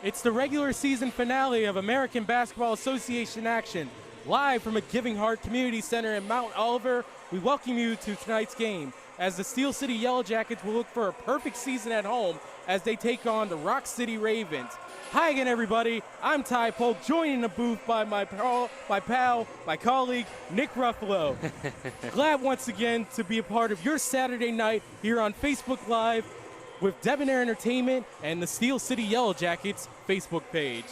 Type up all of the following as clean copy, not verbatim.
It's the regular season finale of American Basketball Association action. Live from a Giving Heart Community Center in Mount Oliver, we welcome you to tonight's game as the Steel City Yellow Jackets will look for a perfect season at home as they take on the Rock City Ravens. Hi again, everybody. I'm Ty Polk, joining the booth by my pal, my colleague, Nick Ruffalo. Glad once again to be a part of your Saturday night here on Facebook Live with Debonair Entertainment and the Steel City Yellow Jackets Facebook page.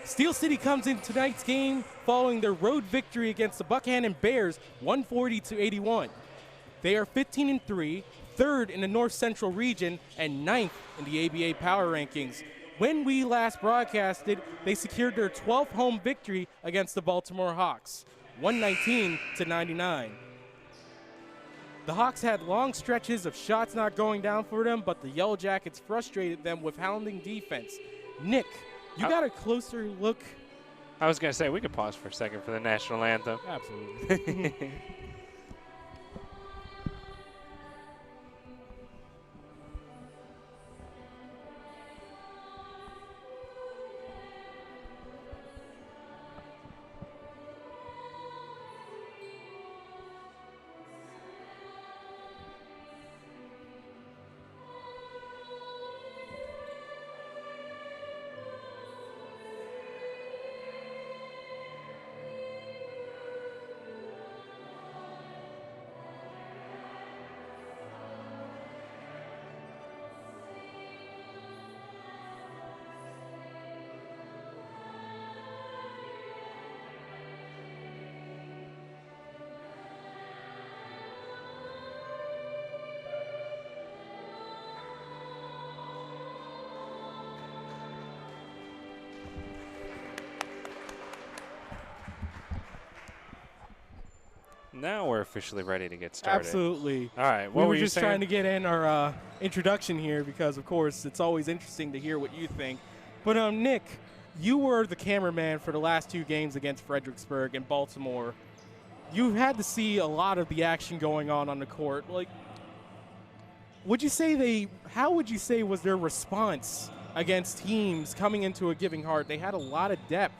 Steel City comes in tonight's game following their road victory against the Buckhannon Bears 140-81. They are 15-3, third in the North Central region, and ninth in the ABA Power Rankings. When we last broadcasted, they secured their 12th home victory against the Baltimore Hawks, 119-99. The Hawks had long stretches of shots not going down for them, but the Yellow Jackets frustrated them with hounding defense. Nick, you got a closer look? I was going to say, we could pause for a second for the national anthem. Absolutely. Now we're officially ready to get started. Absolutely. All right. What we were just trying to get in our introduction here because, of course, it's always interesting to hear what you think. But, Nick, you were the cameraman for the last two games against Fredericksburg and Baltimore. You had to see a lot of the action going on the court. Like, how would you say was their response against teams coming into a Giving Heart? They had a lot of depth,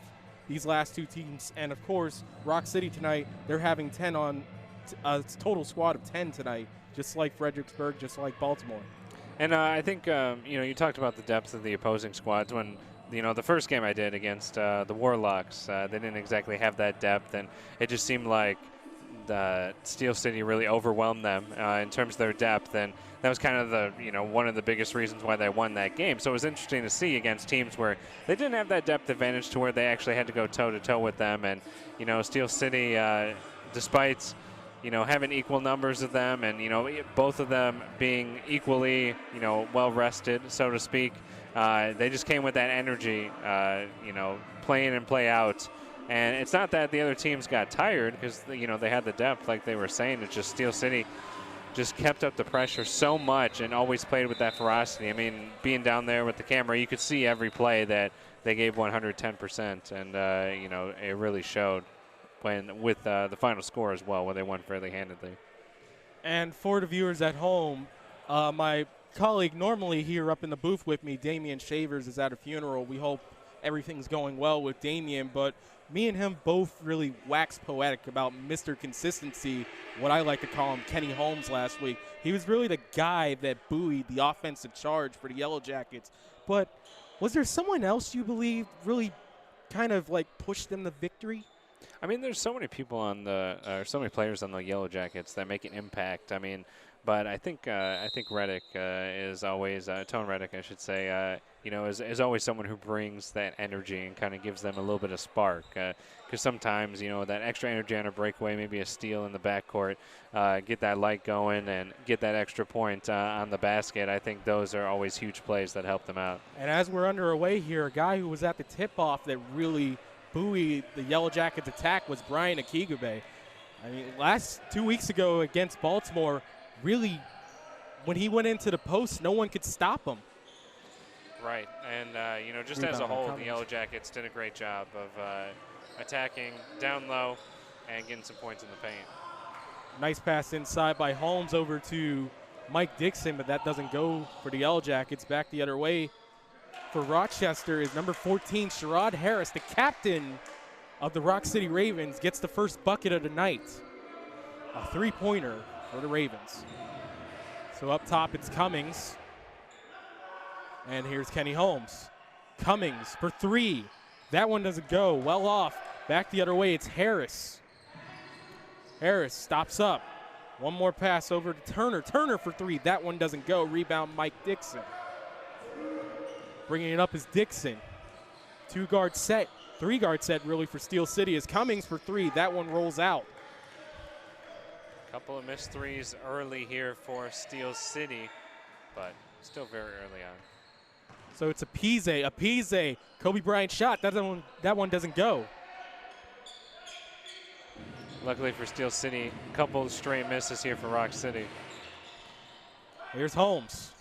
these last two teams, and of course, Rock City tonight, they're having 10 on a total squad of 10 tonight, just like Fredericksburg, just like Baltimore. And I think, you talked about the depth of the opposing squads when, the first game I did against the Warlocks, they didn't exactly have that depth, and it just seemed like Steel City really overwhelmed them in terms of their depth, and that was kind of the one of the biggest reasons why they won that game. So it was interesting to see against teams where they didn't have that depth advantage to where they actually had to go toe-to-toe with them. And Steel City, despite having equal numbers of them and both of them being equally well rested, so to speak, they just came with that energy, play in and play out. And it's not that the other teams got tired because, they had the depth like they were saying. It's just Steel City just kept up the pressure so much and always played with that ferocity. I mean, being down there with the camera, you could see every play that they gave 110%. And, it really showed with the final score as well, where they won fairly handedly. And for the viewers at home, my colleague normally here up in the booth with me, Damian Shavers, is at a funeral. We hope everything's going well with Damian, but me and him both really waxed poetic about Mr. Consistency, what I like to call him, Kenny Holmes, last week. He was really the guy that buoyed the offensive charge for the Yellow Jackets. But was there someone else you believe really kind of like pushed them to victory? I mean, there's so many people so many players on the Yellow Jackets that make an impact. I mean, but I think Reddick is always Tone Reddick, I should say. Is always someone who brings that energy and kind of gives them a little bit of spark. Because sometimes that extra energy on a breakaway, maybe a steal in the backcourt, get that light going and get that extra point on the basket. I think those are always huge plays that help them out. And as we're underway here, a guy who was at the tip-off that really buoyed the Yellow Jackets' attack was Brian Akigube. I mean, last 2 weeks ago against Baltimore, really, when he went into the post, no one could stop him. Right, and just as a whole, the Yellow Jackets did a great job of attacking down low and getting some points in the paint. Nice pass inside by Holmes over to Mike Dixon, but that doesn't go for the Yellow Jackets. Back the other way. for Rochester is number 14, Sherrod Harris, the captain of the Rock City Ravens, gets the first bucket of the night. A three-pointer for the Ravens. So up top, it's Cummings. And here's Kenny Holmes. Cummings for three. That one doesn't go. Well off. Back the other way, it's Harris. Harris stops up. One more pass over to Turner. Turner for three. That one doesn't go. Rebound, Mike Dixon. Bringing it up is Dixon. Two-guard set. Three-guard set, really, for Steel City is Cummings for three. That one rolls out. Couple of missed threes early here for Steel City, but still very early on. So it's Appice. Kobe Bryant shot. That one doesn't go. Luckily for Steel City, a couple of straight misses here for Rock City. Here's Holmes.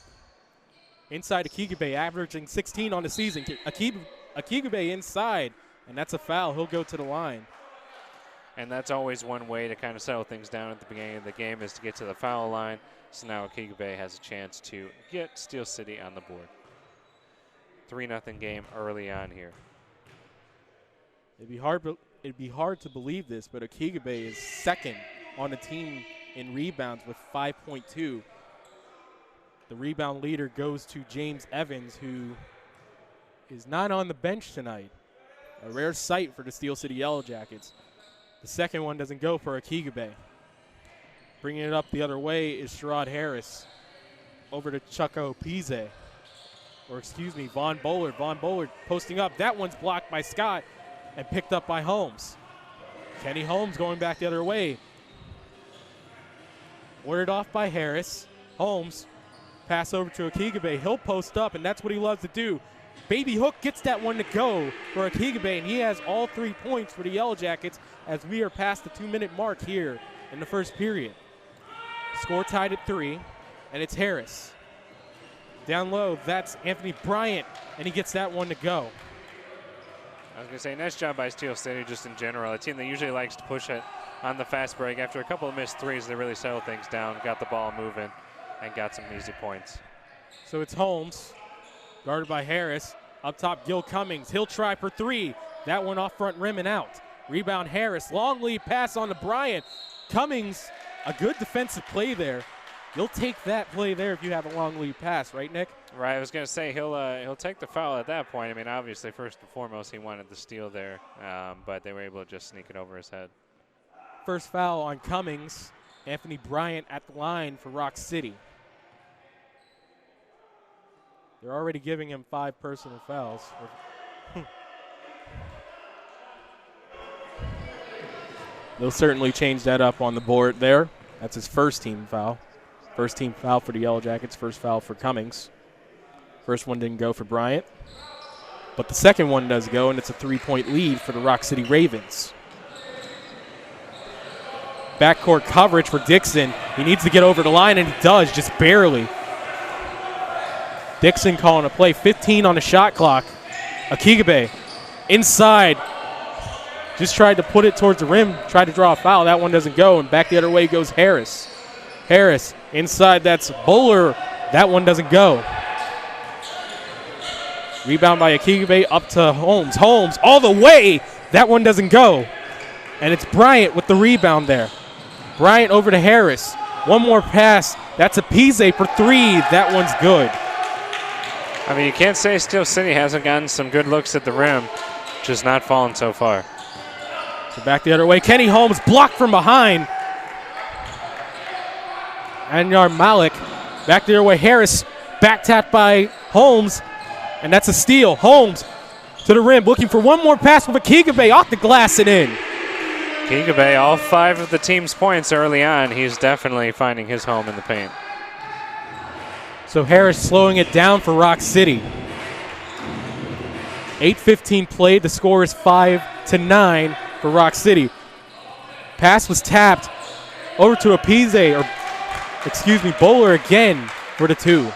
Inside Akigbe, averaging 16 on the season. Akigbe inside, and that's a foul. He'll go to the line. And that's always one way to kind of settle things down at the beginning of the game, is to get to the foul line. So now Akigbe has a chance to get Steel City on the board. 3-0 game early on here. It'd be hard to believe this, but Akigbe is second on the team in rebounds with 5.2. The rebound leader goes to James Evans, who is not on the bench tonight. A rare sight for the Steel City Yellow Jackets. The second one doesn't go for Akigbe. Bringing it up the other way is Sherrod Harris. Over to Chucko Appice. Or excuse me, Vaughn Bullard. Vaughn Bullard posting up. That one's blocked by Scott and picked up by Holmes. Kenny Holmes going back the other way. Ordered off by Harris. Holmes, pass over to Akigbe. He'll post up, and that's what he loves to do. Baby Hook gets that one to go for Akigbe, and he has all 3 points for the Yellow Jackets as we are past the 2-minute mark here in the first period. Score tied at 3, and it's Harris. Down low, that's Anthony Bryant, and he gets that one to go. I was going to say, nice job by Steel City just in general. A team that usually likes to push it on the fast break. After a couple of missed threes, they really settled things down, got the ball moving, and got some easy points. So it's Holmes, guarded by Harris. Up top, Gil Cummings. He'll try for three. That one off front rim and out. Rebound Harris. Long lead pass on to Bryant. Cummings, a good defensive play there. You'll take that play there if you have a long lead pass, right, Nick? Right, I was going to say he'll take the foul at that point. I mean, obviously, first and foremost, he wanted the steal there, but they were able to just sneak it over his head. First foul on Cummings. Anthony Bryant at the line for Rock City. They're already giving him 5 personal fouls. They'll certainly change that up on the board there. That's his first team foul. First team foul for the Yellow Jackets, first foul for Cummings. First one didn't go for Bryant, but the second one does go, and it's a 3-point lead for the Rock City Ravens. Backcourt coverage for Dixon. He needs to get over the line, and he does, just barely. Dixon calling a play, 15 on the shot clock. Akigbe inside. Just tried to put it towards the rim, tried to draw a foul. That one doesn't go, and back the other way goes Harris. Harris inside, that's Bowler. That one doesn't go. Rebound by Akigbe up to Holmes. Holmes all the way. That one doesn't go. And it's Bryant with the rebound there. Bryant over to Harris. One more pass. That's Appice for 3. That one's good. I mean, you can't say Steel City hasn't gotten some good looks at the rim, just not falling so far. So back the other way. Kenny Holmes blocked from behind. Anyar Malik back the other way. Harris back tapped by Holmes, and that's a steal. Holmes to the rim, looking for one more pass with Akigbe off the glass and in. Akigbe, all 5 of the team's points early on. He's definitely finding his home in the paint. So Harris slowing it down for Rock City. 8:15 played. The score is 5-9 for Rock City. Pass was tapped over to Appice, or excuse me, Bowler again for the 2.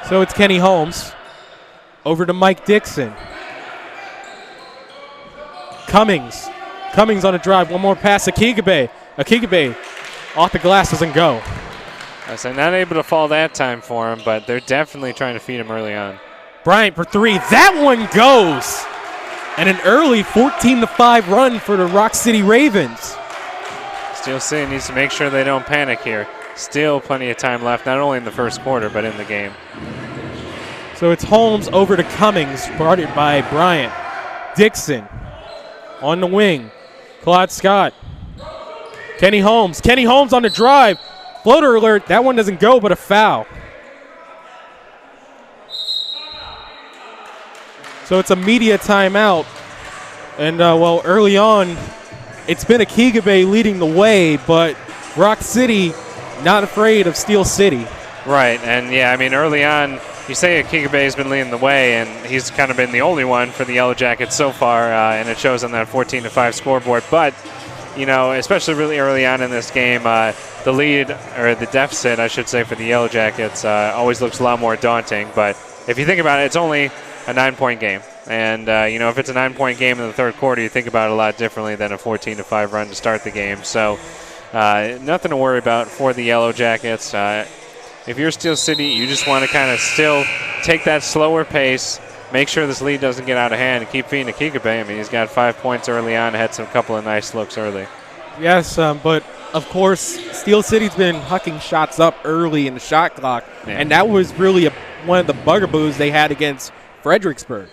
So it's Kenny Holmes over to Mike Dixon. Cummings on a drive. One more pass. Akigbe off the glass, doesn't go. I said not able to fall that time for him, but they're definitely trying to feed him early on. Bryant for three. That one goes. And an early 14-5 run for the Rock City Ravens. Steel City needs to make sure they don't panic here. Still plenty of time left, not only in the first quarter, but in the game. So it's Holmes over to Cummings, guarded by Bryant. Dixon on the wing. Claude Scott. Kenny Holmes. Kenny Holmes on the drive. Floater alert. That one doesn't go, but a foul. So it's a media timeout. And, well, early on, it's been Akigabe leading the way, but Rock City not afraid of Steel City. Right, and yeah, I mean, early on, you say Akigabe has been leading the way, and he's kind of been the only one for the Yellow Jackets so far, and it shows on that 14-5 scoreboard. But, you know, especially really early on in this game, the lead, or the deficit, I should say, for the Yellow Jackets always looks a lot more daunting. But if you think about it, it's only a 9-point game. And, you know, if it's a 9-point game in the third quarter, you think about it a lot differently than a 14-5 run to start the game. So nothing to worry about for the Yellow Jackets. If you're Steel City, you just want to kind of still take that slower pace, make sure this lead doesn't get out of hand, and keep feeding Akigabe. I mean, he's got 5 points early on, had some couple of nice looks early. Yes, but of course, Steel City's been hucking shots up early in the shot clock, and that was really one of the bugaboos they had against Fredericksburg.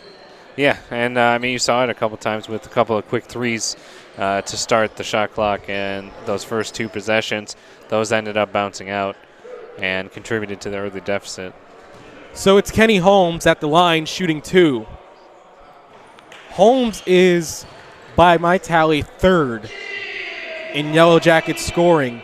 Yeah, and I mean, you saw it a couple times with a couple of quick threes to start the shot clock, and those first two possessions, those ended up bouncing out and contributed to the early deficit. So it's Kenny Holmes at the line shooting two. Holmes is, by my tally, third in Yellow Jackets scoring.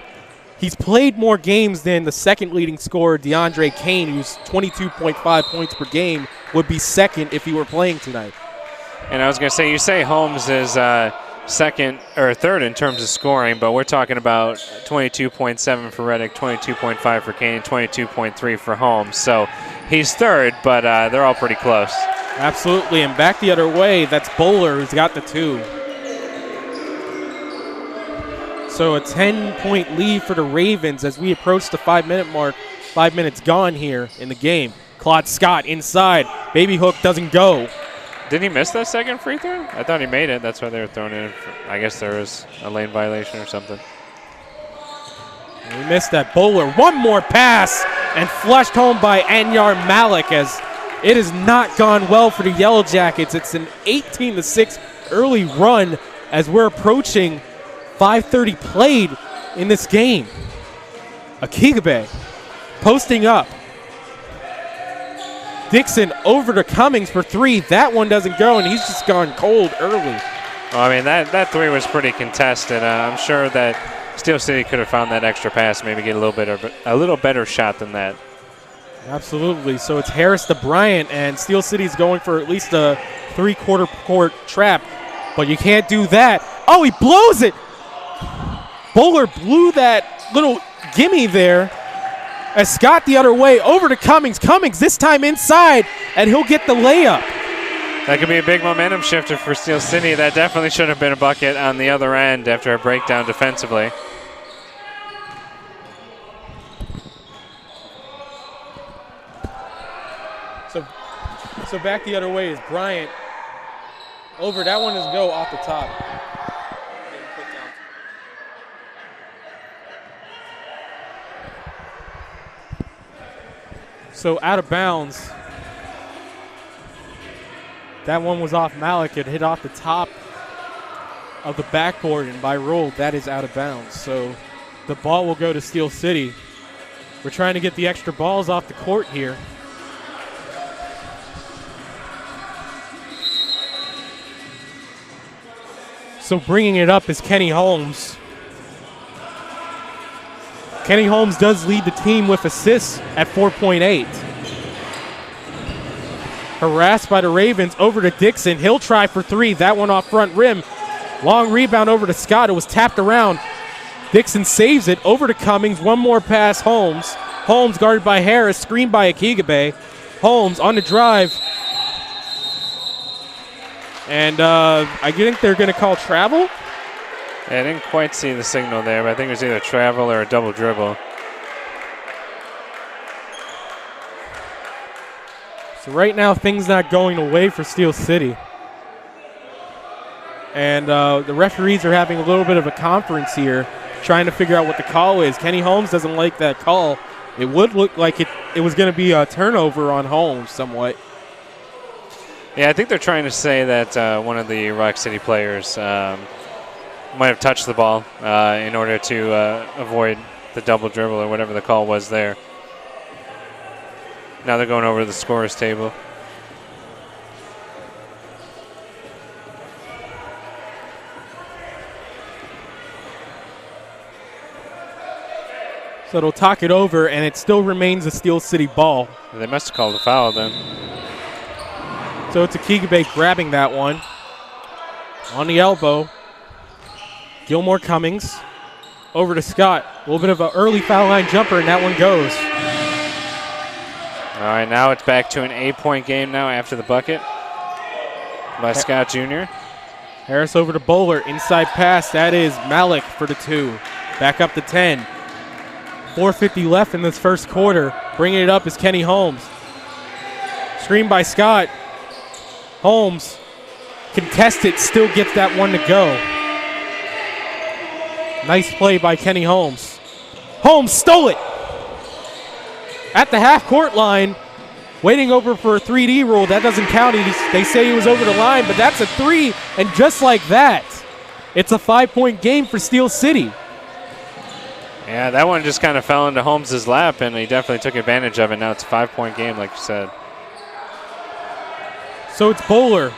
He's played more games than the second leading scorer, DeAndre Kane, who's 22.5 points per game, would be second if he were playing tonight. And I was going to say, you say Holmes is second or third in terms of scoring, but we're talking about 22.7 for Reddick, 22.5 for Kane, 22.3 for Holmes. So he's third, but they're all pretty close. Absolutely, and back the other way, that's Bowler who's got the two. So a 10-point lead for the Ravens as we approach the 5-minute mark. 5 minutes gone here in the game. Claude Scott inside. Baby hook doesn't go. Didn't he miss that second free throw? I thought he made it. That's why they were throwing it in. I guess there was a lane violation or something. We missed that. Bowler, one more pass, and flushed home by Anyar Malik as it has not gone well for the Yellow Jackets. It's an 18-6 early run as we're approaching 5:30 played in this game. Akigabe posting up. Dixon over to Cummings for three. That one doesn't go, and he's just gone cold early. Well, I mean, that three was pretty contested. I'm sure that Steel City could have found that extra pass, maybe get a little better shot than that. Absolutely. So it's Harris to Bryant, and Steel City's going for at least a three-quarter court trap, but you can't do that. Oh, he blows it. Bowler blew that little gimme there. As Scott the other way, over to Cummings. Cummings this time inside, and he'll get the layup. That could be a big momentum shifter for Steel City. That definitely should have been a bucket on the other end after a breakdown defensively. So back the other way is Bryant. Over, that one doesn't go off the top. So out of bounds. That one was off Malik. It hit off the top of the backboard, and by rule, that is out of bounds. So the ball will go to Steel City. We're trying to get the extra balls off the court here. So bringing it up is Kenny Holmes. Kenny Holmes does lead the team with assists at 4.8. Harassed by the Ravens, over to Dixon. He'll try for three. That one off front rim. Long rebound over to Scott. It was tapped around. Dixon saves it. Over to Cummings. One more pass, Holmes. Holmes guarded by Harris. Screened by Akigabe. Holmes on the drive. And I think they're going to call travel. Yeah, I didn't quite see the signal there, but I think it was either travel or a double dribble. So right now, things not going away for Steel City. And the referees are having a little bit of a conference here, trying to figure out what the call is. Kenny Holmes doesn't like that call. It would look like it was going to be a turnover on Holmes somewhat. Yeah, I think they're trying to say that one of the Rock City players might have touched the ball in order to avoid the double dribble or whatever the call was there. Now they're going over to the scorer's table. So they'll talk it over, and it still remains a Steel City ball. They must have called a foul then. So it's Akigabe grabbing that one. On the elbow. Gilmore Cummings. Over to Scott. A little bit of an early foul line jumper, and that one goes. All right, now it's back to an 8-point game now after the bucket by Scott Jr. Harris over to Bowler. Inside pass. That is Malik for the 2. Back up to 10. 4:50 left in this first quarter. Bringing it up is Kenny Holmes. Screen by Scott. Holmes, contested, still gets that one to go. Nice play by Kenny Holmes. Holmes stole it. At the half-court line, waiting over for a 3D rule. That doesn't count. They say he was over the line, but that's a 3, and just like that, it's a 5-point game for Steel City. Yeah, that one just kind of fell into Holmes' lap, and he definitely took advantage of it. Now it's a 5-point game, like you said. So it's Bowler,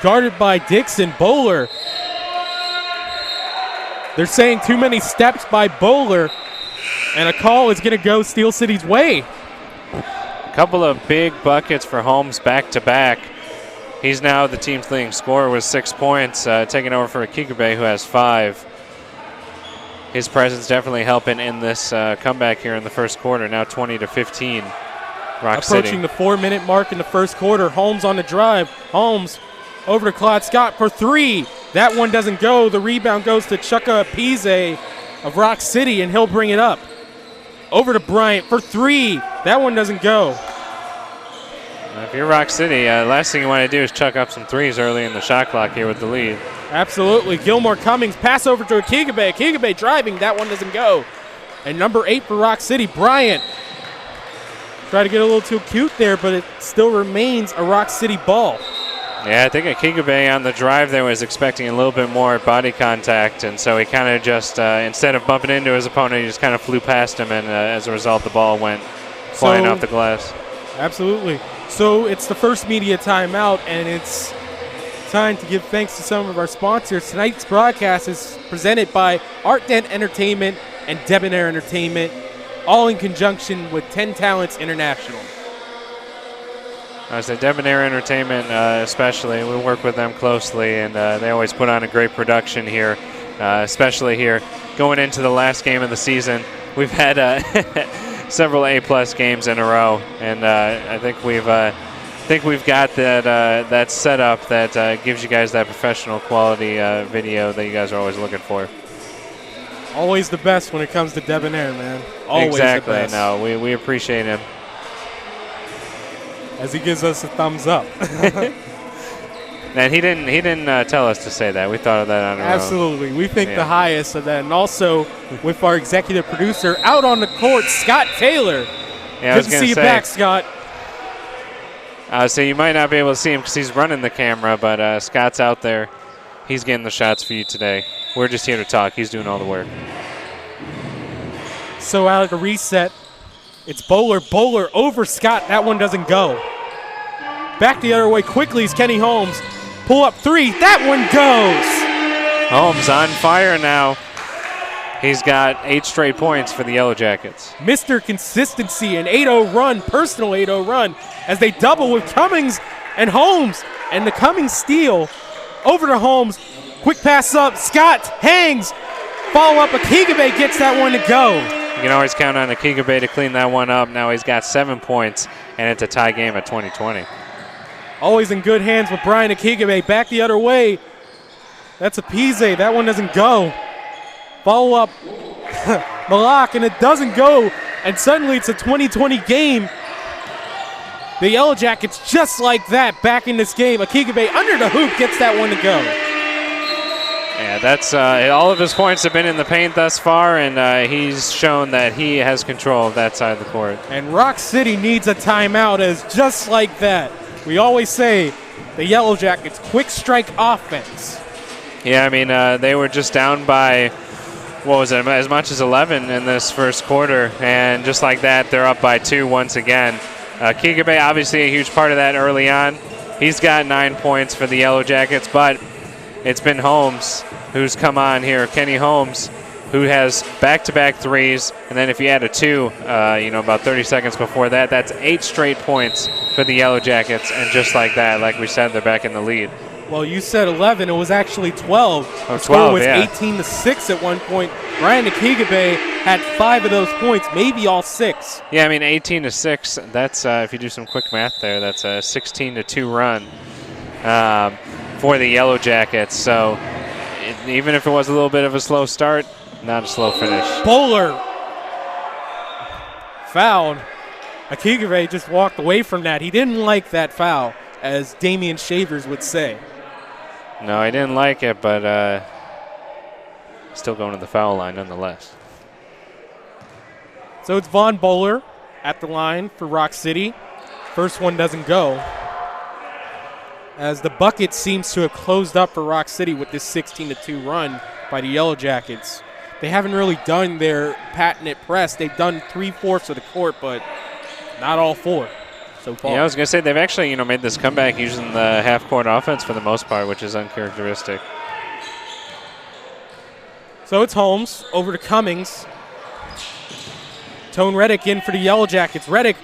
guarded by Dixon. Bowler. They're saying too many steps by Bowler, and a call is going to go Steel City's way. A couple of big buckets for Holmes back-to-back. He's now the team's leading scorer with 6 points, taking over for Akigabe, who has 5. His presence definitely helping in this comeback here in the first quarter. Now 20-15, Rock City. Approaching the 4-minute mark in the first quarter. Holmes on the drive. Holmes over to Claude Scott for 3. That one doesn't go. The rebound goes to Chuka Pise of Rock City, and he'll bring it up. Over to Bryant for 3. That one doesn't go. If you're Rock City, last thing you want to do is chuck up some threes early in the shot clock here with the lead. Absolutely. Gilmore Cummings, pass over to Akigabe. Akigabe driving. That one doesn't go. And number 8 for Rock City, Bryant. Try to get a little too cute there, but it still remains a Rock City ball. Yeah, I think Akigabe on the drive there was expecting a little bit more body contact, and so he kind of just, instead of bumping into his opponent, he just kind of flew past him, and as a result, the ball went flying off the glass. Absolutely. So it's the first media timeout, and it's time to give thanks to some of our sponsors. Tonight's broadcast is presented by Art Dent Entertainment and Debonair Entertainment, all in conjunction with 10 Talents International. I said Debonair Entertainment especially. We work with them closely, and they always put on a great production here, especially here going into the last game of the season. We've had several A-plus games in a row, and I think we've got that setup that gives you guys that professional quality video that you guys are always looking for. Always the best when it comes to Debonair, man. Always exactly. the best. No, we appreciate him. As he gives us a thumbs up. And he didn't tell us to say that. We thought of that on our own. Absolutely. We think the highest of that. And also with our executive producer out on the court, Scott Taylor. Yeah, Good to see you back, Scott. So you might not be able to see him because he's running the camera, but Scott's out there. He's getting the shots for you today. We're just here to talk. He's doing all the work. So out of the reset, it's Bowler. Bowler over Scott. That one doesn't go. Back the other way quickly is Kenny Holmes. Pull up 3. That one goes. Holmes on fire now. He's got 8 straight points for the Yellow Jackets. Mr. Consistency, an 8-0 run, personal 8-0 run, as they double with Cummings and Holmes. And the Cummings steal over to Holmes. Quick pass up. Scott hangs. Follow up. Akigabe gets that one to go. You can always count on Akigabe to clean that one up. Now he's got 7 points, and it's a tie game at 20-20. Always in good hands with Brian Akigabe. Back the other way. That's a Pise. That one doesn't go. Follow up. Malak, and it doesn't go. And suddenly it's a 20-20 game. The Yellow Jackets, just like that, back in this game. Akigabe under the hoop gets that one to go. Yeah, that's all of his points have been in the paint thus far, and he's shown that he has control of that side of the court. And Rock City needs a timeout, as just like that. We always say the Yellow Jackets, quick strike offense. Yeah, I mean, they were just down by, what was it, as much as 11 in this first quarter, and just like that, they're up by 2 once again. Akigabe, obviously a huge part of that early on. He's got 9 points for the Yellow Jackets, but it's been Holmes who's come on here, Kenny Holmes, who has back-to-back threes, and then if you add a 2, about 30 seconds before that, that's 8 straight points for the Yellow Jackets, and just like that, like we said, they're back in the lead. Well, you said 11. It was actually 12. Oh, the score 12, was yeah. 18-6 at one point. Ryan Akigabe had 5 of those points, maybe all 6. Yeah, I mean, 18-6, that's, if you do some quick math there, that's a 16-2 run for the Yellow Jackets. So even if it was a little bit of a slow start, not a slow finish. Bowler fouled. Akigabe just walked away from that. He didn't like that foul, as Damian Shavers would say. No, I didn't like it, but still going to the foul line nonetheless. So it's Vaughn Bowler at the line for Rock City. First one doesn't go, as the bucket seems to have closed up for Rock City with this 16-2 run by the Yellow Jackets. They haven't really done their patented press. They've done 3/4 of the court, but not all 4 so far. Yeah, I was going to say, they've actually made this comeback using the half-court offense for the most part, which is uncharacteristic. So it's Holmes over to Cummings. Tone Reddick in for the Yellow Jackets. Reddick,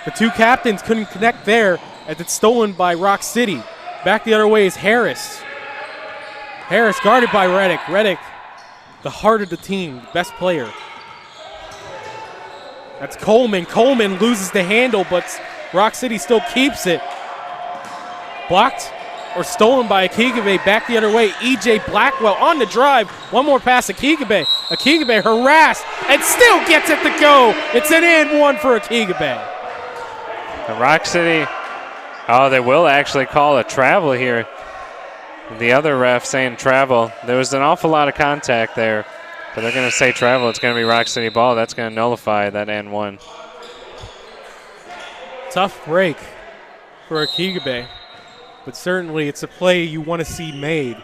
the 2 captains couldn't connect there as it's stolen by Rock City. Back the other way is Harris. Harris guarded by Reddick. Reddick, the heart of the team, best player. That's Coleman. Coleman loses the handle, but Rock City still keeps it. Blocked or stolen by Akigabe. Back the other way. E.J. Blackwell on the drive. One more pass, Akigabe. Akigabe harassed and still gets it to go. It's an and one for Akigabe. Rock City, they will actually call a travel here. The other ref saying travel. There was an awful lot of contact there, but they're going to say travel. It's going to be Rock City ball. That's going to nullify that and one. Tough break for Akigabe, but certainly it's a play you want to see made,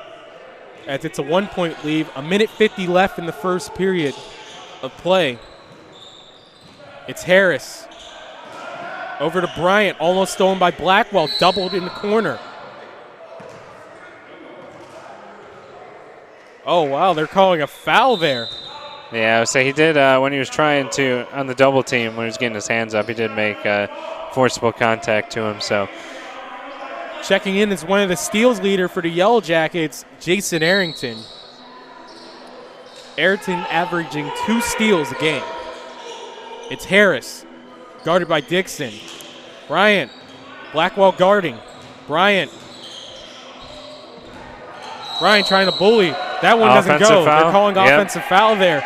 as it's a 1-point lead, 1:50 left in the first period of play. It's Harris over to Bryant, almost stolen by Blackwell, doubled in the corner. Oh, wow, they're calling a foul there. Yeah, I would say he did, when he was trying to, on the double team, when he was getting his hands up, he did make forcible contact to him, so. Checking in is one of the steals leader for the Yellow Jackets, Jason Arrington. Arrington averaging 2 steals a game. It's Harris, guarded by Dixon. Bryant, Blackwell guarding. Bryant trying to bully. That one doesn't go. Foul. They're calling offensive foul there.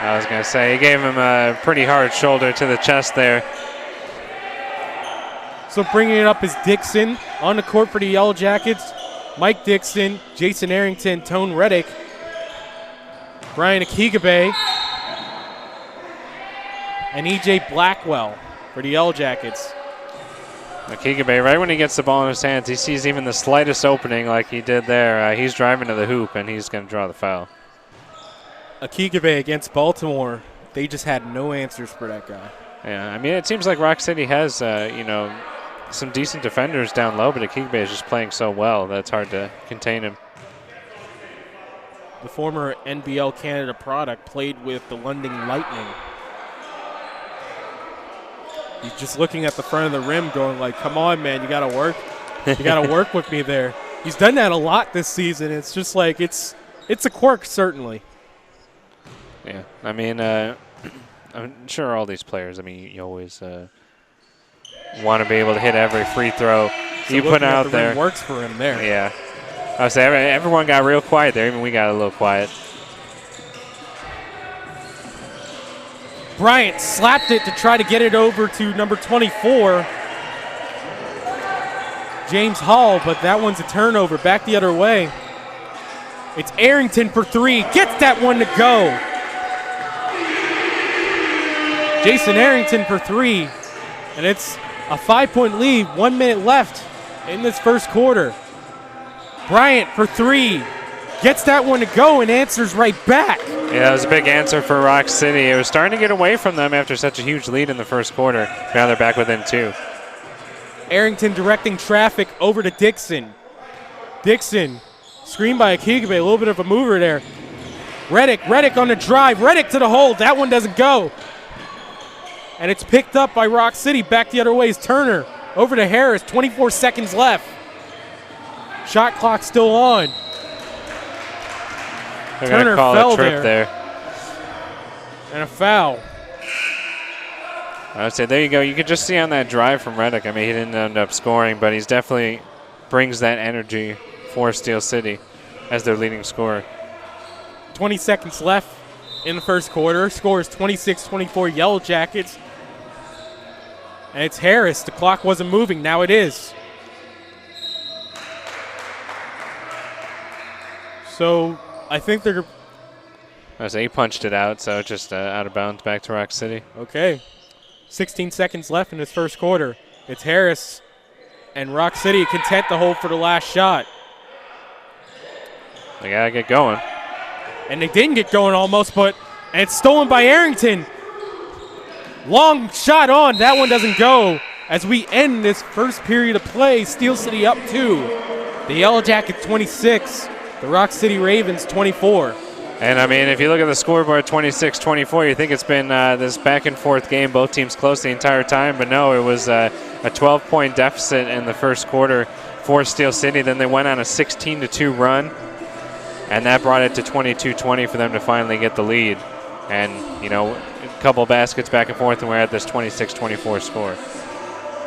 I was going to say, he gave him a pretty hard shoulder to the chest there. So bringing it up is Dixon on the court for the Yellow Jackets. Mike Dixon, Jason Arrington, Tone Reddick, Brian Akigabe, and E.J. Blackwell for the Yellow Jackets. Akigabe, right when he gets the ball in his hands, he sees even the slightest opening like he did there. He's driving to the hoop, and he's going to draw the foul. Akigabe against Baltimore, they just had no answers for that guy. Yeah, I mean, it seems like Rock City has, some decent defenders down low, but Akigabe is just playing so well that it's hard to contain him. The former NBL Canada product played with the London Lightning. He's just looking at the front of the rim going like, come on, man, you got to work. You got to work with me there. He's done that a lot this season. It's just like it's a quirk, certainly. Yeah, I mean, I'm sure all these players, I mean, you always want to be able to hit every free throw So you put out there. Rim works for him there. Yeah. I would say everyone got real quiet there. Even we got a little quiet. Bryant slapped it to try to get it over to number 24, James Hall, but that one's a turnover. Back the other way. It's Arrington for three. Gets that one to go. Jason Arrington for three. And it's a 5-point lead. 1 minute left in this first quarter. Bryant for three. Gets that one to go and answers right back. Yeah, that was a big answer for Rock City. It was starting to get away from them after such a huge lead in the first quarter. Now they're back within 2. Arrington directing traffic over to Dixon. Dixon, screen by Akigbe, a little bit of a mover there. Reddick on the drive. Reddick to the hole. That one doesn't go. And it's picked up by Rock City. Back the other way is Turner. Over to Harris. 24 seconds left. Shot clock still on. They're Turner call fell a trip there. And a foul. I would say there you go. You could just see on that drive from Reddick. I mean, he didn't end up scoring, but he's definitely brings that energy for Steel City as their leading scorer. 20 seconds left in the first quarter. Score is 26-24 Yellow Jackets. And it's Harris. The clock wasn't moving. Now it is. So I think they're... As he punched it out, so just out of bounds back to Rock City. Okay. 16 seconds left in this first quarter. It's Harris and Rock City content to hold for the last shot. They got to get going. And they didn't get going almost, but and it's stolen by Arrington. Long shot on. That one doesn't go. As we end this first period of play, Steel City up 2. The Yellow Jackets 26. The Rock City Ravens 24. And, I mean, if you look at the scoreboard, 26-24, you think it's been this back-and-forth game, both teams close the entire time. But, no, it was a 12-point deficit in the first quarter for Steel City. Then they went on a 16-2 run, and that brought it to 22-20 for them to finally get the lead. And, you know, a couple baskets back and forth, and we're at this 26-24 score.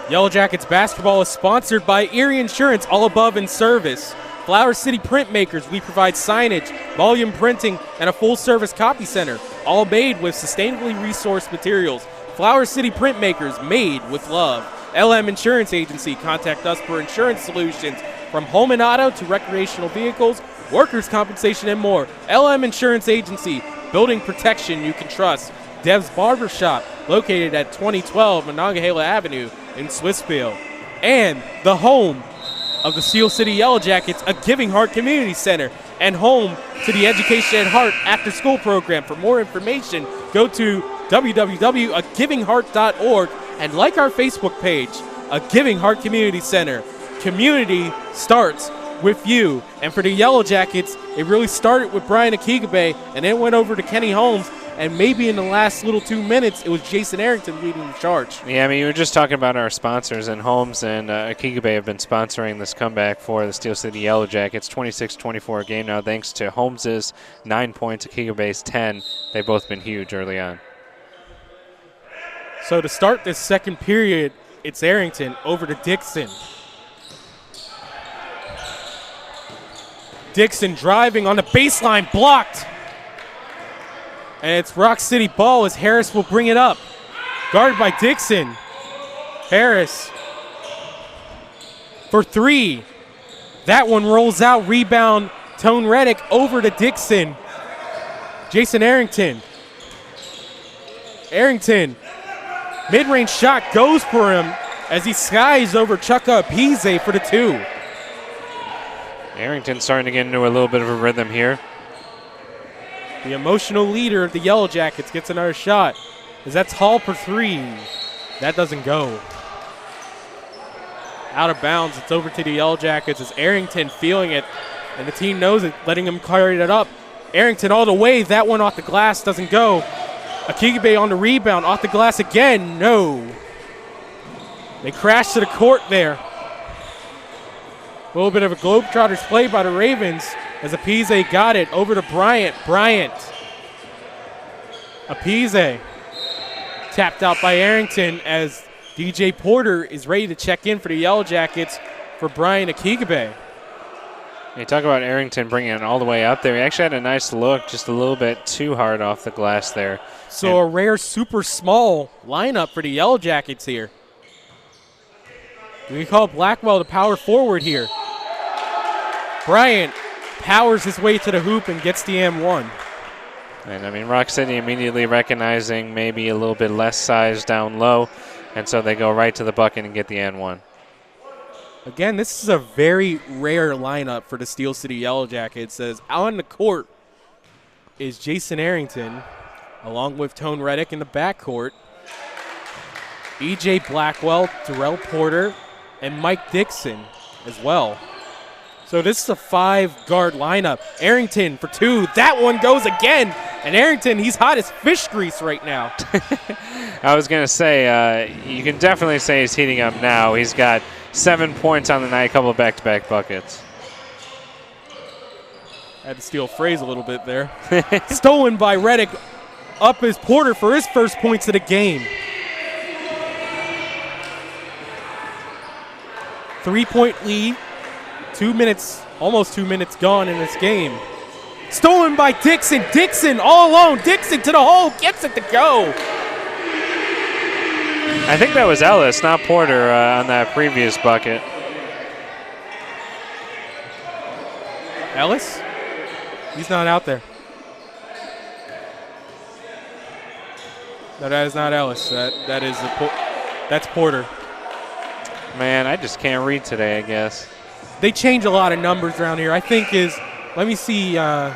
Yellow Jackets basketball is sponsored by Erie Insurance, all above in service. Flower City Printmakers, we provide signage, volume printing, and a full-service copy center, all made with sustainably resourced materials. Flower City Printmakers, made with love. LM Insurance Agency, contact us for insurance solutions from home and auto to recreational vehicles, workers' compensation, and more. LM Insurance Agency, building protection you can trust. Dev's Barbershop, located at 2012 Monongahela Avenue in Swissville. And the home of the Steel City Yellow Jackets, a Giving Heart Community Center, and home to the Education at Heart after school program. For more information, go to www.agivingheart.org and like our Facebook page, A Giving Heart Community Center. Community starts with you. And for the Yellow Jackets, it really started with Brian Akigbe, and then went over to Kenny Holmes. And maybe in the last little 2 minutes, it was Jason Arrington leading the charge. Yeah, I mean, you were just talking about our sponsors, and Holmes and Akigbe have been sponsoring this comeback for the Steel City Yellow Jackets. 26-24 game now, thanks to Holmes's 9 points, Akigbe's 10. They've both been huge early on. So to start this second period, it's Arrington over to Dixon. Dixon driving on the baseline, blocked. And it's Rock City ball as Harris will bring it up. Guarded by Dixon. Harris for three. That one rolls out. Rebound, Tone Reddick over to Dixon. Jason Arrington. Arrington. Mid-range shot goes for him as he skies over Chuka Apize for the 2. Arrington starting to get into a little bit of a rhythm here. The emotional leader of the Yellow Jackets gets another shot, as that's Hall for 3. That doesn't go. Out of bounds, it's over to the Yellow Jackets as Arrington feeling it, and the team knows it, letting him carry it up. Arrington all the way, that one off the glass doesn't go. Akigbe on the rebound, off the glass again, no. They crash to the court there. A little bit of a Globetrotters play by the Ravens as Apize got it over to Bryant. Bryant. Apize tapped out by Arrington as DJ Porter is ready to check in for the Yellow Jackets for Brian Akigbe. You talk about Arrington bringing it all the way up there. He actually had a nice look, just a little bit too hard off the glass there. So a rare super small lineup for the Yellow Jackets here. We call Blackwell the power forward here. Bryant powers his way to the hoop and gets the M1. And, I mean, Rock City immediately recognizing maybe a little bit less size down low, and so they go right to the bucket and get the N1. Again, this is a very rare lineup for the Steel City Yellow Jackets, as out on the court is Jason Arrington, along with Tone Reddick in the backcourt, E.J. Blackwell, Darrell Porter, and Mike Dixon as well. So this is a 5-guard lineup. Arrington for 2. That one goes again. And Arrington, he's hot as fish grease right now. I was going to say, you can definitely say he's heating up now. He's got 7 points on the night, a couple of back-to-back buckets. I had to steal a phrase a little bit there. Stolen by Reddick. Up is Porter for his first points of the game. 3-point lead. 2 minutes, almost 2 minutes gone in this game. Stolen by Dixon. Dixon all alone. Dixon to the hole. Gets it to go. I think that was Ellis, not Porter, on that previous bucket. Ellis? He's not out there. No, that is not Ellis. That's Porter. Man, I just can't read today, I guess. They change a lot of numbers around here. I think let me see, as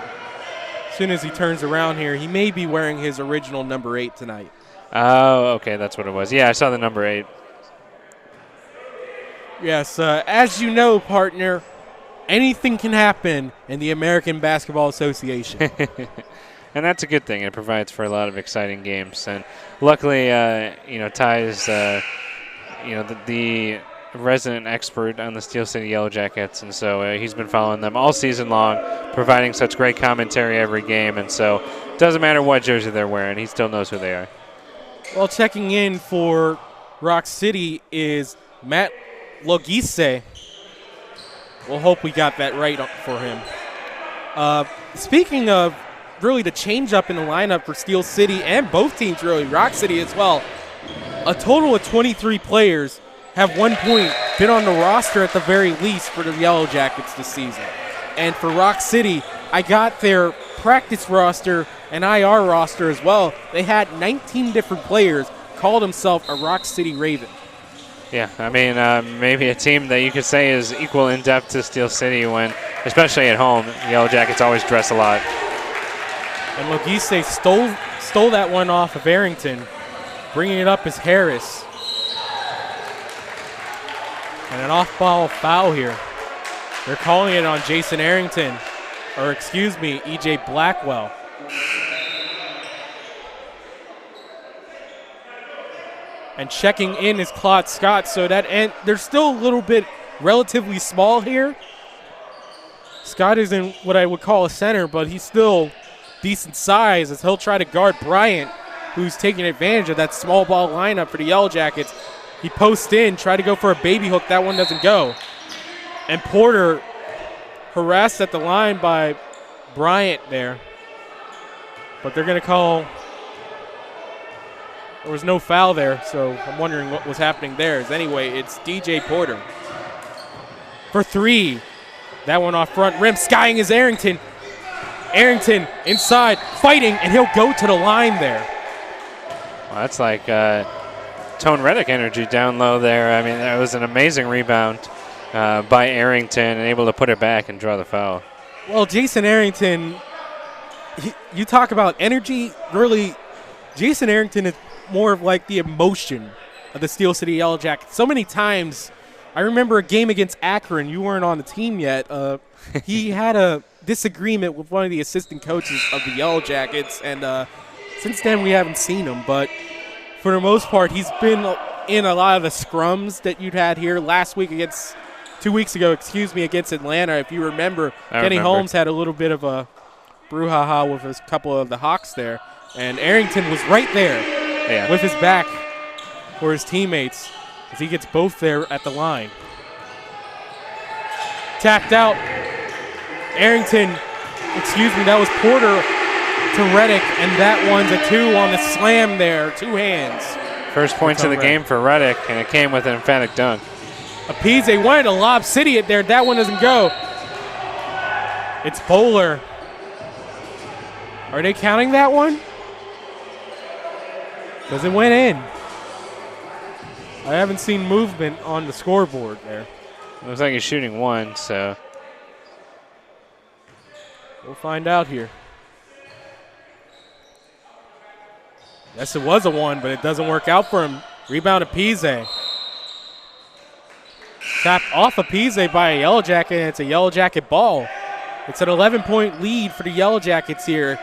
soon as he turns around here, he may be wearing his original number 8 tonight. Oh, okay, that's what it was. Yeah, I saw the number 8. Yes, as you know, partner, anything can happen in the American Basketball Association. And that's a good thing. It provides for a lot of exciting games. And luckily, Ty's, the resident expert on the Steel City Yellow Jackets, and so he's been following them all season long, providing such great commentary every game, and so it doesn't matter what jersey they're wearing, he still knows who they are. Well, checking in for Rock City is Matt Logise. We'll hope we got that right for him. Speaking of really the change up in the lineup for Steel City and both teams really, Rock City as well, a total of 23 players have 1 point been on the roster at the very least for the Yellow Jackets this season. And for Rock City, I got their practice roster and IR roster as well. They had 19 different players call themselves a Rock City Raven. Yeah, I mean, maybe a team that you could say is equal in depth to Steel City when, especially at home, Yellow Jackets always dress a lot. And Logise stole that one off of Arrington. Bringing it up is Harris. And an off-ball foul here. They're calling it on Jason Arrington, or excuse me, E.J. Blackwell. And checking in is Claude Scott, so they're still a little bit relatively small here. Scott isn't what I would call a center, but he's still decent size as he'll try to guard Bryant, who's taking advantage of that small ball lineup for the Yellow Jackets. He posts in, try to go for a baby hook. That one doesn't go. And Porter harassed at the line by Bryant there. But they're going to call. There was no foul there, so I'm wondering what was happening there. Anyway, it's DJ Porter. For 3. That one off front rim. Skying is Arrington. Arrington inside, fighting, and he'll go to the line there. Well, that's like Tone Reddick energy down low there. I mean, that was an amazing rebound by Arrington and able to put it back and draw the foul. Well, Jason Arrington, you talk about energy, really, Jason Arrington is more of like the emotion of the Steel City Yellow Jackets. So many times, I remember a game against Akron, you weren't on the team yet, he had a disagreement with one of the assistant coaches of the Yellow Jackets, and since then we haven't seen him, but for the most part, he's been in a lot of the scrums that you'd had here last week against, 2 weeks ago, against Atlanta. If you remember, Kenny Holmes had a little bit of a brouhaha with a couple of the Hawks there, and Arrington was right there with his back for his teammates as he gets both there at the line. Tapped out that was Porter to Reddick, and that one's a 2 on the slam there, 2 hands. First points of the game for Reddick, and it came with an emphatic dunk. Appice wanted to lob City it there. That one doesn't go. It's Bowler. Are they counting that one? Because it went in. I haven't seen movement on the scoreboard there. Looks like he's shooting 1, so. We'll find out here. Yes, it was a 1, but it doesn't work out for him. Rebound Appice. Tapped off Appice by a Yellow Jacket, and it's a Yellow Jacket ball. It's an 11-point lead for the Yellow Jackets here.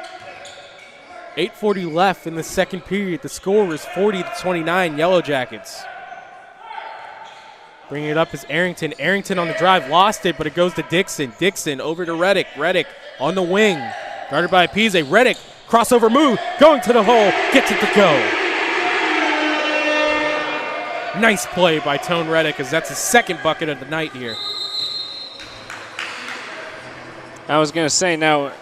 8:40 left in the second period. The score is 40-29 Yellow Jackets. Bringing it up is Arrington. Arrington on the drive, lost it, but it goes to Dixon. Dixon over to Reddick. Reddick on the wing, guarded by Appice. Reddick, crossover move, going to the hole, gets it to go. Nice play by Tone Reddick, as that's his second bucket of the night here. I was going to say, now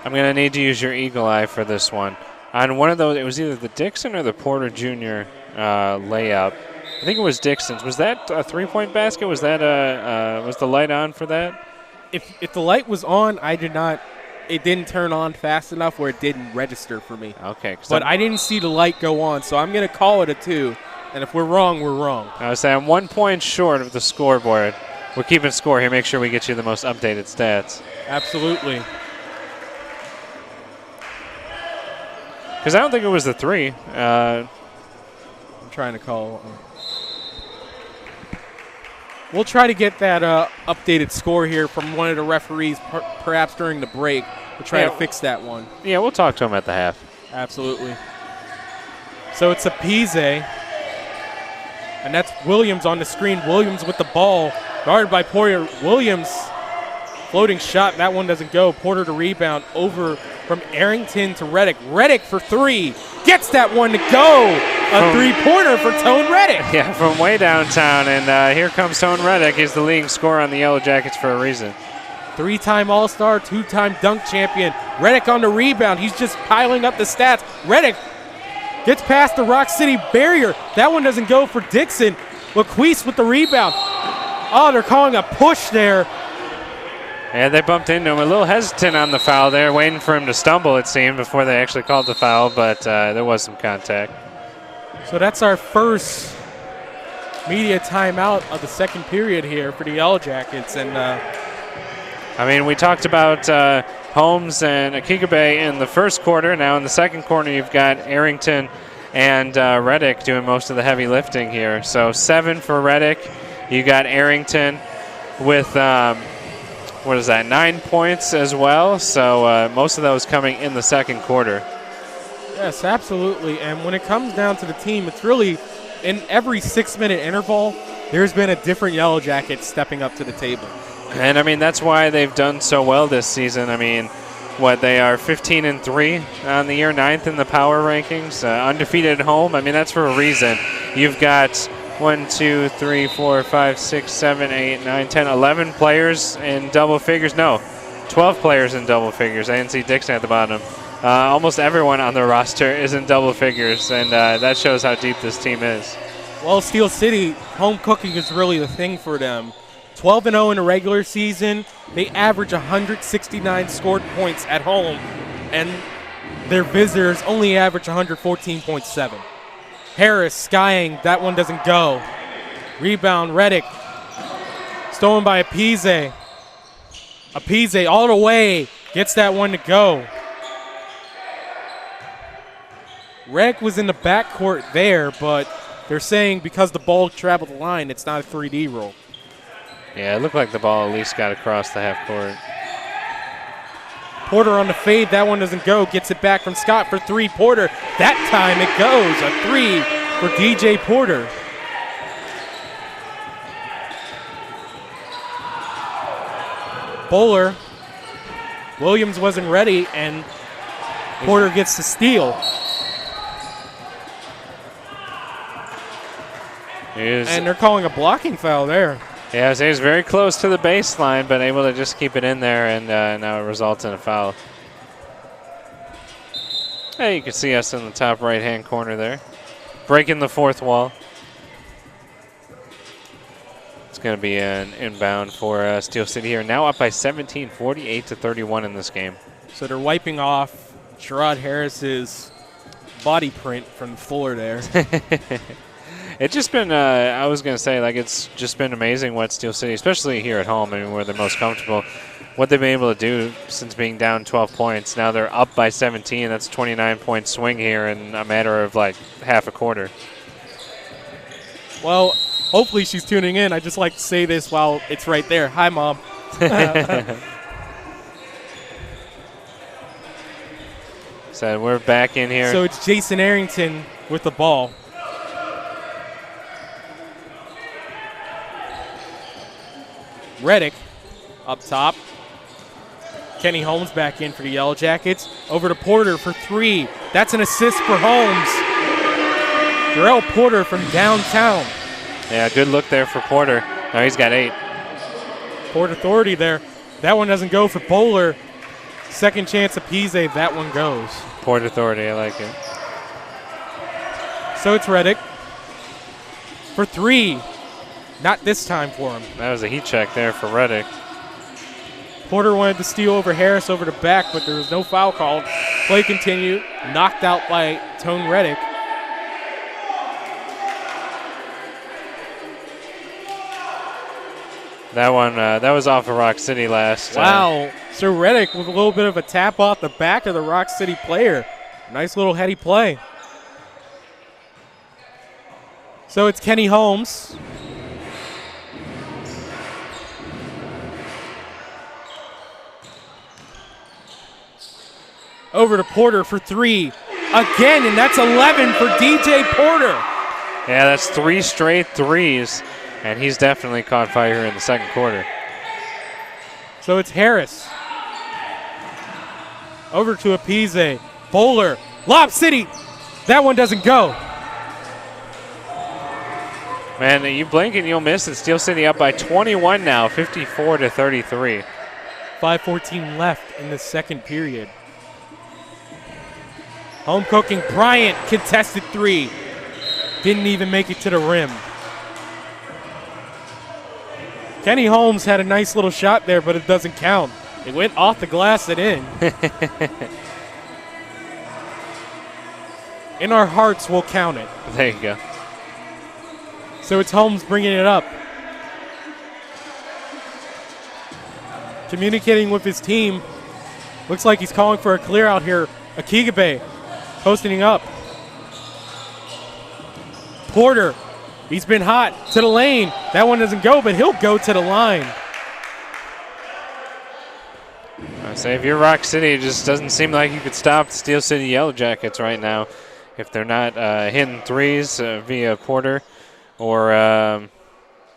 I'm going to need to use your eagle eye for this one. On one of those, it was either the Dixon or the Porter Jr. Layup. I think it was Dixon's. Was that a three-point basket? Was that was the light on for that? If the light was on, it didn't turn on fast enough where it didn't register for me. Okay. But I didn't see the light go on, so I'm going to call it a 2. And if we're wrong, we're wrong. I was saying I'm 1 point short of the scoreboard. We're keeping score here. Make sure we get you the most updated stats. Absolutely. Because I don't think it was the 3. I'm trying to call. We'll try to get that updated score here from one of the referees, perhaps during the break. We'll try to fix that one. Yeah, we'll talk to him at the half. Absolutely. So it's Appice, and that's Williams on the screen. Williams with the ball, guarded by Porter. Williams, floating shot. That one doesn't go. Porter to rebound over from Arrington to Reddick. Reddick for 3. Gets that one to go. A three-pointer for Tone Reddick. Yeah, from way downtown, and here comes Tone Reddick. He's the leading scorer on the Yellow Jackets for a reason. 3-time All-Star, 2-time dunk champion. Reddick on the rebound. He's just piling up the stats. Reddick gets past the Rock City barrier. That one doesn't go for Dixon. Laquise with the rebound. Oh, they're calling a push there. Yeah, they bumped into him. A little hesitant on the foul there, waiting for him to stumble, it seemed, before they actually called the foul, but there was some contact. So that's our first media timeout of the second period here for the Yellow Jackets. And I mean, we talked about Holmes and Akikabe in the first quarter. Now in the second quarter, you've got Arrington and Reddick doing most of the heavy lifting here. So 7 for Reddick. You got Arrington with, 9 points as well. So most of those coming in the second quarter. Yes, absolutely. And when it comes down to the team, it's really in every 6-minute interval, there's been a different Yellow Jacket stepping up to the table. And I mean, that's why they've done so well this season. I mean, they are 15-3 on the year, 9th in the power rankings, undefeated at home. I mean, that's for a reason. You've got 1, 2, 3, 4, 5, 6, 7, 8, 9, 10, 11 players in double figures. No, 12 players in double figures. I didn't see Dixon at the bottom. Almost everyone on the roster is in double figures, and that shows how deep this team is. Well, Steel City, home cooking is really the thing for them. 12-0 in the regular season. They average 169 scored points at home, and their visitors only average 114.7. Harris skying, that one doesn't go. Rebound, Reddick. Stolen by Appice. Appice all the way, gets that one to go. Reddick was in the backcourt there, but they're saying because the ball traveled the line, it's not a 3D roll. Yeah, it looked like the ball at least got across the half court. Porter on the fade, that one doesn't go. Gets it back from Scott for 3. Porter, that time it goes. A 3 for DJ Porter. Bowler. Williams wasn't ready, and Porter gets the steal. And they're calling a blocking foul there. Yeah, so he's very close to the baseline, but able to just keep it in there, and now it results in a foul. Hey, you can see us in the top right-hand corner there. Breaking the fourth wall. It's going to be an inbound for Steel City here. Now up by 17, 48-31 in this game. So they're wiping off Sherrod Harris's body print from the floor there. It's just been, I was going to say, like, it's just been amazing what Steel City, especially here at home, I mean, where they're most comfortable, what they've been able to do since being down 12 points. Now they're up by 17. That's a 29-point swing here in a matter of, like, half a quarter. Well, hopefully she's tuning in. I just like to say this while it's right there. Hi, Mom. So we're back in here. So it's Jason Arrington with the ball. Reddick up top. Kenny Holmes back in for the Yellow Jackets. Over to Porter for 3. That's an assist for Holmes. Darrell Porter from downtown. Yeah, good look there for Porter. Now he's got 8. Port Authority there. That one doesn't go for Bowler. Second chance of Pise. That one goes. Port Authority, I like it. So it's Reddick for 3. Not this time for him. That was a heat check there for Reddick. Porter wanted to steal over Harris over the back, but there was no foul called. Play continued. Knocked out by Tone Reddick. That one, that was off of Rock City last. Wow. So Reddick with a little bit of a tap off the back of the Rock City player. Nice little heady play. So it's Kenny Holmes. Over to Porter for 3. Again, and that's 11 for DJ Porter. Yeah, that's 3 straight threes, and he's definitely caught fire in the second quarter. So it's Harris. Over to Apise. Bowler. Lob City. That one doesn't go. Man, you blink and you'll miss it. Steel City up by 21 now, 54-33. 5:14 left in the second period. Home cooking. Bryant contested 3. Didn't even make it to the rim. Kenny Holmes had a nice little shot there, but it doesn't count. It went off the glass and in. In our hearts, we'll count it. There you go. So it's Holmes bringing it up. Communicating with his team. Looks like he's calling for a clear out here. Akigabe posting up. Porter, he's been hot to the lane. That one doesn't go, but he'll go to the line. I say if you're Rock City, it just doesn't seem like you could stop the Steel City Yellow Jackets right now. If they're not hitting threes via Porter or,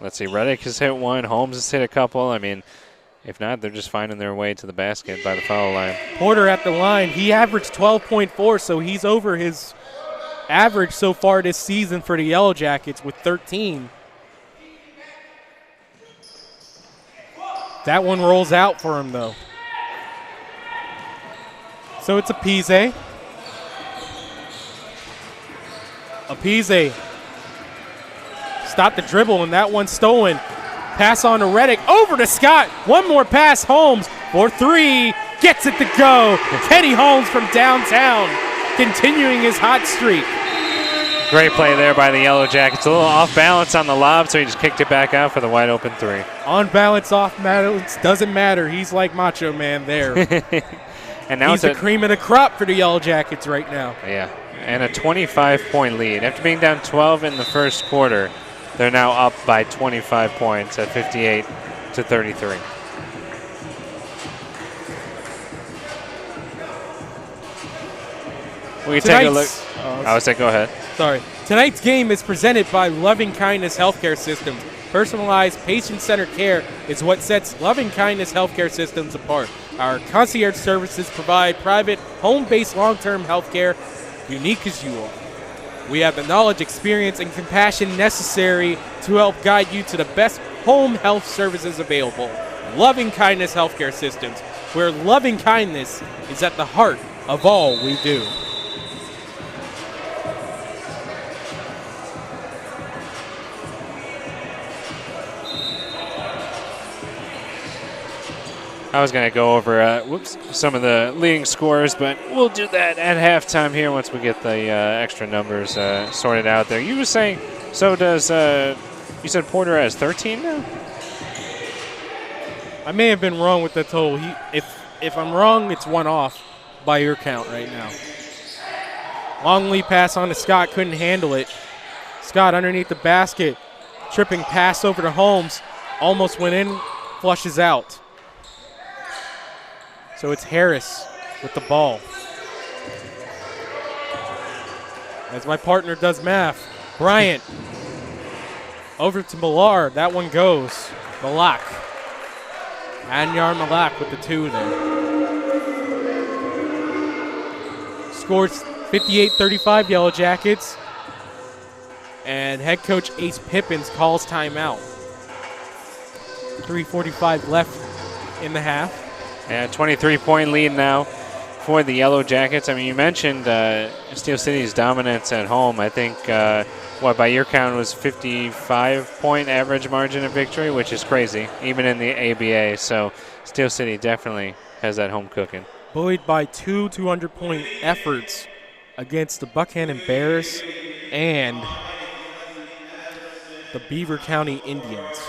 let's see, Reddick has hit one, Holmes has hit a couple. I mean, if not, they're just finding their way to the basket by the foul line. Porter at the line. He averaged 12.4, so he's over his average so far this season for the Yellow Jackets with 13. That one rolls out for him, though. So it's Apise. Apise stopped the dribble, and that one's stolen. Pass on to Reddick. Over to Scott. One more pass. Holmes for 3. Gets it to go. Kenny Holmes from downtown continuing his hot streak. Great play there by the Yellow Jackets. A little off balance on the lob, so he just kicked it back out for the wide open 3. On balance, off balance, doesn't matter. He's like Macho Man there. And now he's the cream of the crop for the Yellow Jackets right now. Yeah, and a 25-point lead. After being down 12 in the first quarter, they're now up by 25 points at 58-33. We can take a look. I would say go ahead. Sorry. Tonight's game is presented by Loving Kindness Healthcare Systems. Personalized, patient-centered care is what sets Loving Kindness Healthcare Systems apart. Our concierge services provide private, home-based long-term health care, unique as you are. We have the knowledge, experience, and compassion necessary to help guide you to the best home health services available. Loving Kindness Healthcare Systems, where loving kindness is at the heart of all we do. I was going to go over some of the leading scorers, but we'll do that at halftime here once we get the extra numbers sorted out there. You were saying, so does, you said Porter has 13 now? I may have been wrong with the total. If I'm wrong, it's one off by your count right now. Long lead pass on to Scott, couldn't handle it. Scott underneath the basket, tripping pass over to Holmes, almost went in, flushes out. So it's Harris with the ball. As my partner does math, Bryant over to Millar. That one goes. Malak. Anyar Malak with the 2 there. Scores 58-35 Yellow Jackets. And head coach Ace Pippins calls timeout. 3:45 left in the half. Yeah, 23-point lead now for the Yellow Jackets. I mean, you mentioned Steel City's dominance at home. I think, by your count, was 55-point average margin of victory, which is crazy, even in the ABA. So Steel City definitely has that home cooking. Buoyed by 2 200-point efforts against the Buckhannon Bears and the Beaver County Indians.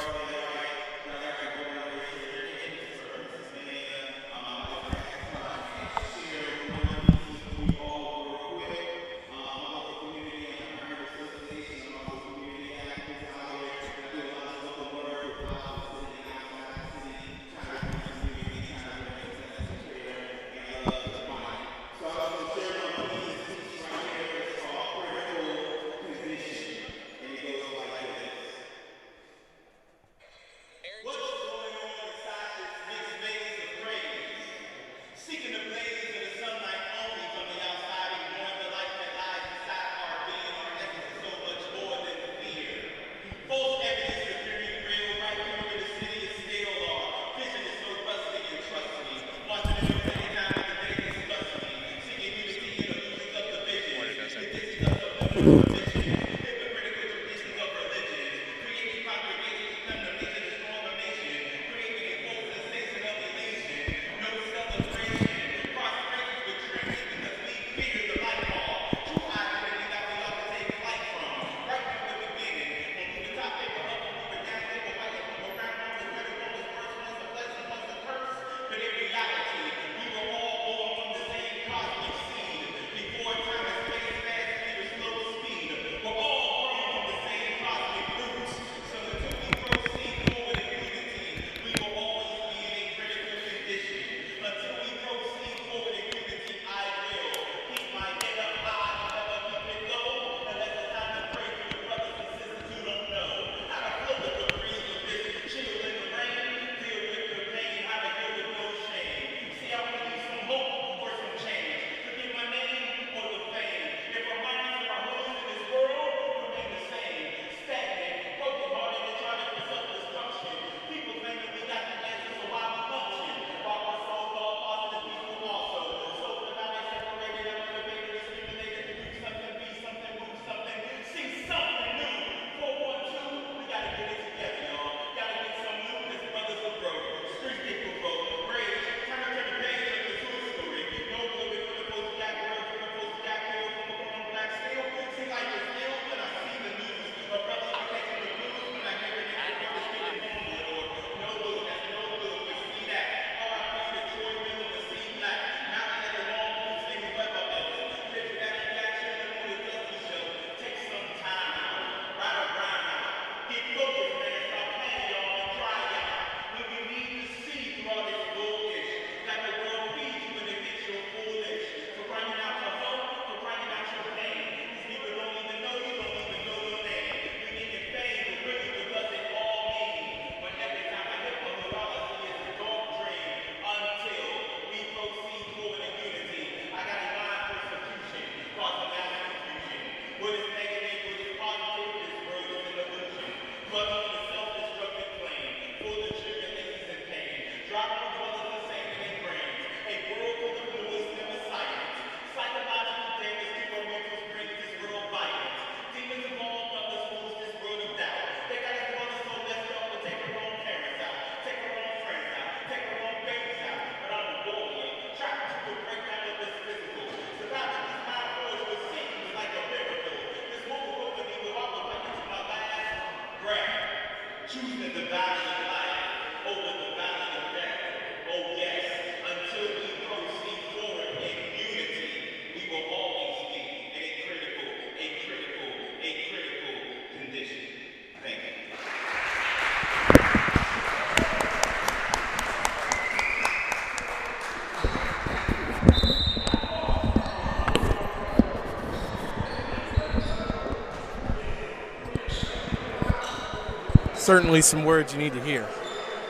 certainly some words you need to hear.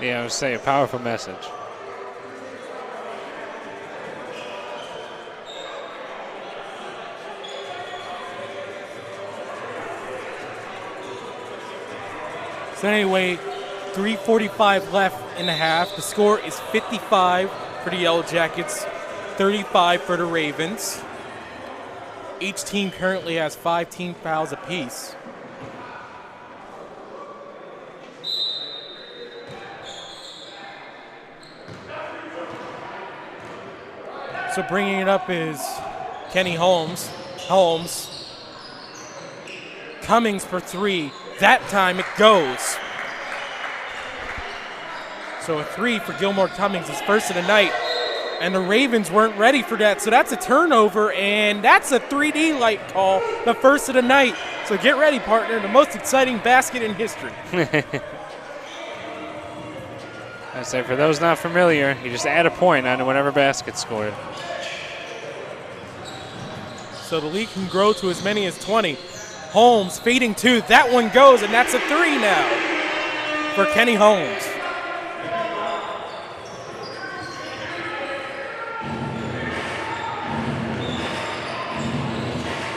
Yeah, I would say a powerful message. So anyway, 3:45 left in the half. The score is 55 for the Yellow Jackets, 35 for the Ravens. Each team currently has 5 team fouls apiece. So bringing it up is Kenny Holmes. Cummings for 3. That time it goes. So a 3 for Gilmore Cummings, his first of the night. And the Ravens weren't ready for that. So that's a turnover, and that's a 3D light call, the first of the night. So get ready, partner, the most exciting basket in history. I say for those not familiar, you just add a point onto whatever basket scored. So the lead can grow to as many as 20. Holmes feeding 2. That one goes, and that's a 3 now for Kenny Holmes.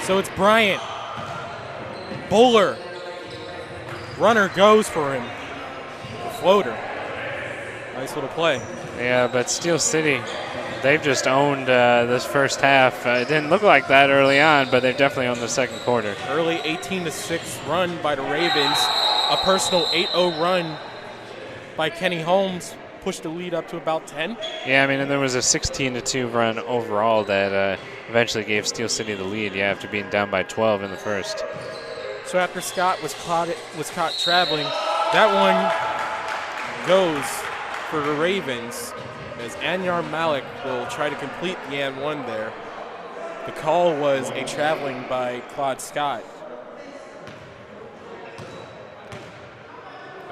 So it's Bryant. Bowler. Runner goes for him. Floater. Nice little play. Yeah, but Steel City, they've just owned this first half. It didn't look like that early on, but they've definitely owned the second quarter. Early 18-6 run by the Ravens. A personal 8-0 run by Kenny Holmes pushed the lead up to about 10. Yeah, I mean, and there was a 16-2 run overall that eventually gave Steel City the lead, yeah, after being down by 12 in the first. So after Scott was caught traveling, that one goes for the Ravens as Anyar Malik will try to complete the and one there. The call was a traveling by Claude Scott.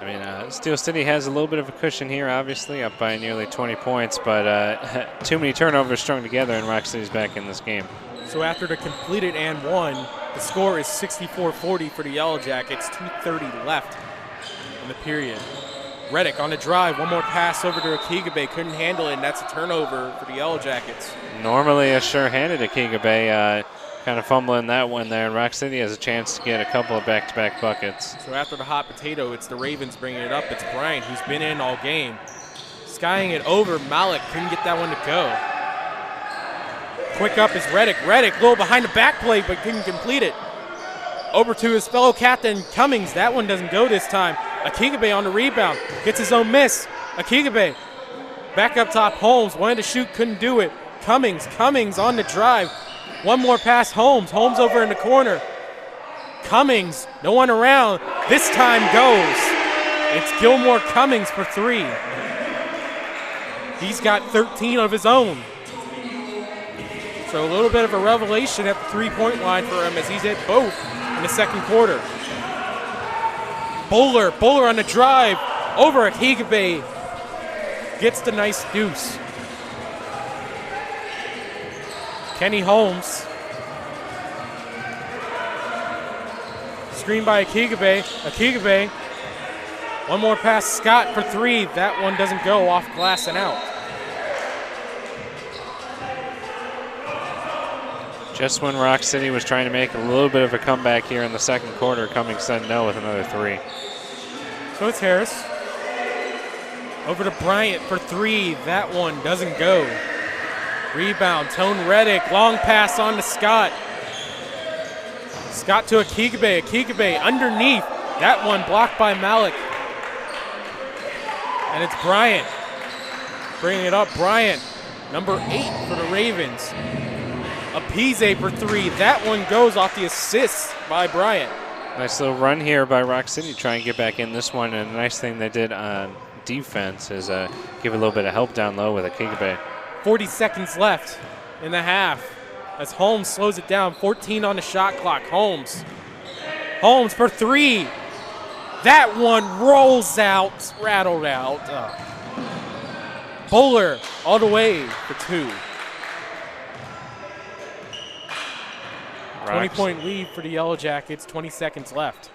I mean, Steel City has a little bit of a cushion here, obviously, up by nearly 20 points, but too many turnovers strung together, and Rock City's back in this game. So after the completed and one, the score is 64-40 for the Yellow Jackets, 2:30 left in the period. Reddick on the drive, one more pass over to Akigabe, couldn't handle it, and that's a turnover for the Yellow Jackets. Normally a sure-handed Akigabe, kind of fumbling that one there, and Rock City has a chance to get a couple of back-to-back buckets. So after the hot potato, it's the Ravens bringing it up. It's Bryant, who's been in all game. Skying it over, Malik couldn't get that one to go. Quick up is Reddick. Reddick, a little behind the back plate, but couldn't complete it. Over to his fellow captain, Cummings. That one doesn't go this time. Akigabe on the rebound, gets his own miss. Akigabe, back up top, Holmes, wanted to shoot, couldn't do it. Cummings on the drive. One more pass, Holmes over in the corner. Cummings, no one around. This time goes. It's Gilmore Cummings for 3. He's got 13 of his own. So a little bit of a revelation at the three-point line for him as he's hit both in the second quarter. Bowler on the drive over Akigabe. Gets the nice deuce. Kenny Holmes. Screen by Akigabe. Akigabe. One more pass, Scott for 3. That one doesn't go, off glass and out. Just when Rock City was trying to make a little bit of a comeback here in the second quarter, Cummings said no with another 3. So it's Harris. Over to Bryant for 3. That one doesn't go. Rebound, Tone Reddick. Long pass on to Scott. Scott to Akigabe. Akigabe underneath. That one blocked by Malik. And it's Bryant. Bringing it up, Bryant. Number 8 for the Ravens. Apize for 3. That one goes off the assist by Bryant. Nice little run here by Rock City trying to get back in this one. And the nice thing they did on defense is give a little bit of help down low with Akigabe. 40 seconds left in the half as Holmes slows it down. 14 on the shot clock. Holmes for 3. That one rolls out, rattled out. Bowler all the way for 2. 20-point lead for the Yellow Jackets, 20 seconds left.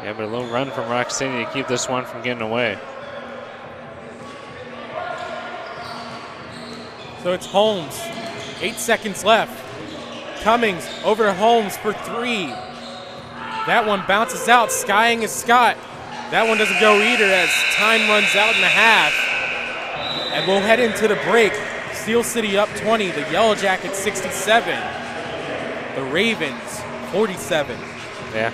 Yeah, but a little run from Rock City to keep this one from getting away. So it's Holmes. 8 seconds left. Cummings over to Holmes for 3. That one bounces out. Skying is Scott. That one doesn't go either as time runs out in the half. And we'll head into the break. Steel City up 20. The Yellow Jackets 67. The Ravens 47. Yeah.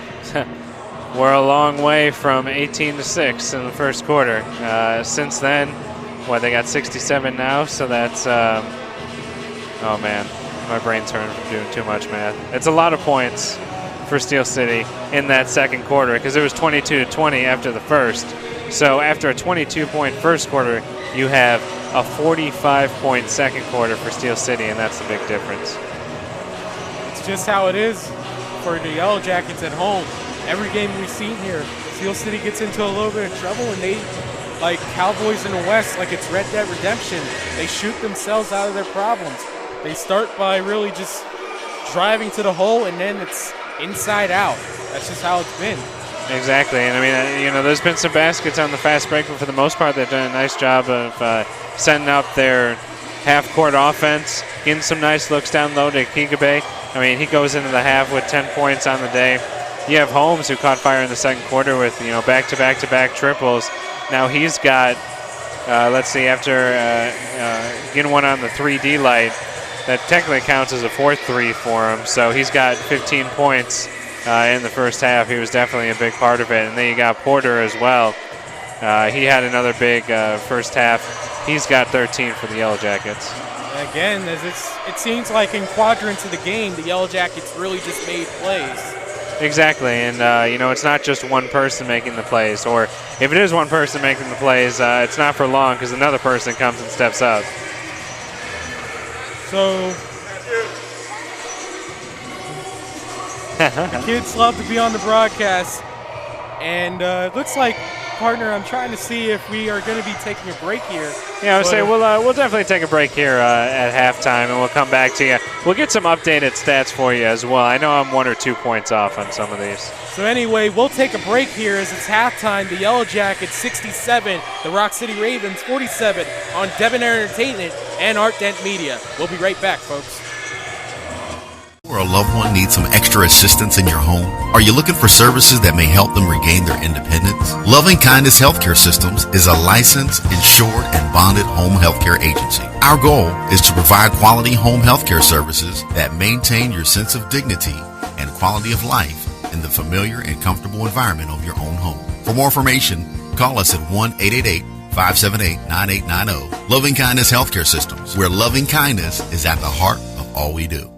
We're a long way from 18-6 in the first quarter. Since then, they got 67 now, so that's, oh man, my brain's hurting from doing too much math. It's a lot of points for Steel City in that second quarter because it was 22-20 after the first. So after a 22-point first quarter, you have a 45-point second quarter for Steel City, and that's the big difference. It's just how it is for the Yellow Jackets at home. Every game we've seen here, Steel City gets into a little bit of trouble, and they, like Cowboys in the West, like it's Red Dead Redemption, they shoot themselves out of their problems. They start by really just driving to the hole, and then it's inside out. That's just how it's been. Exactly, and I mean, there's been some baskets on the fast break, but for the most part, they've done a nice job of setting up their half-court offense, getting some nice looks down low to Kigabe. I mean, he goes into the half with 10 points on the day. You have Holmes, who caught fire in the second quarter with, back-to-back-to-back triples. Now he's got, let's see, after getting one on the 3D light, that technically counts as a 4-3 for him. So he's got 15 points in the first half. He was definitely a big part of it. And then you got Porter as well. He had another big first half. He's got 13 for the Yellow Jackets. Again, as it seems like in quadrants of the game, the Yellow Jackets really just made plays. Exactly, and it's not just one person making the plays, or if it is one person making the plays, it's not for long because another person comes and steps up. So the kids love to be on the broadcast, and it looks like, partner, I'm trying to see if we are going to be taking a break here. Yeah, I would say we'll definitely take a break here at halftime, and we'll come back to you. We'll get some updated stats for you as well. I know I'm 1 or 2 points off on some of these. So anyway, we'll take a break here as it's halftime. The Yellow Jackets 67, the Rock City Ravens 47 on Debonair Entertainment and Art Dent Media. We'll be right back, folks. Or a loved one needs some extra assistance in your home? Are you looking for services that may help them regain their independence? Loving Kindness Healthcare Systems is a licensed, insured, and bonded home healthcare agency. Our goal is to provide quality home healthcare services that maintain your sense of dignity and quality of life in the familiar and comfortable environment of your own home. For more information, call us at 1-888-578-9890. Loving Kindness Healthcare Systems, where loving kindness is at the heart of all we do.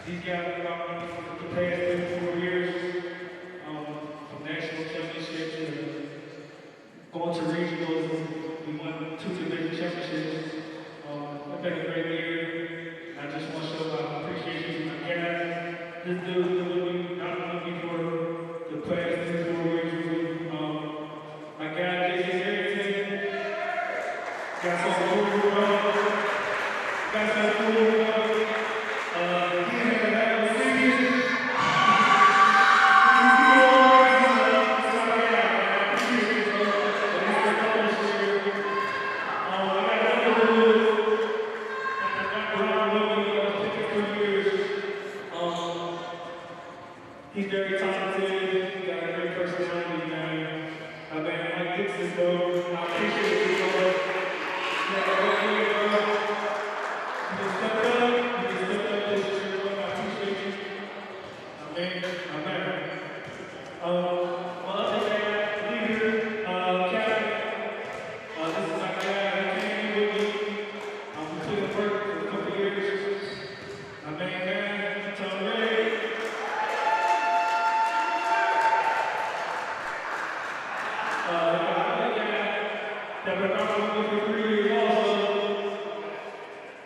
These guys have been out for the past 4 years, from national championships to going to regionals. We won 2 division championships. It's been a great year. I just want to show my appreciation to my guys. This dude is doing me, not only for the past 3-4 years. My guy, Jason Harrington, got some cool got some cool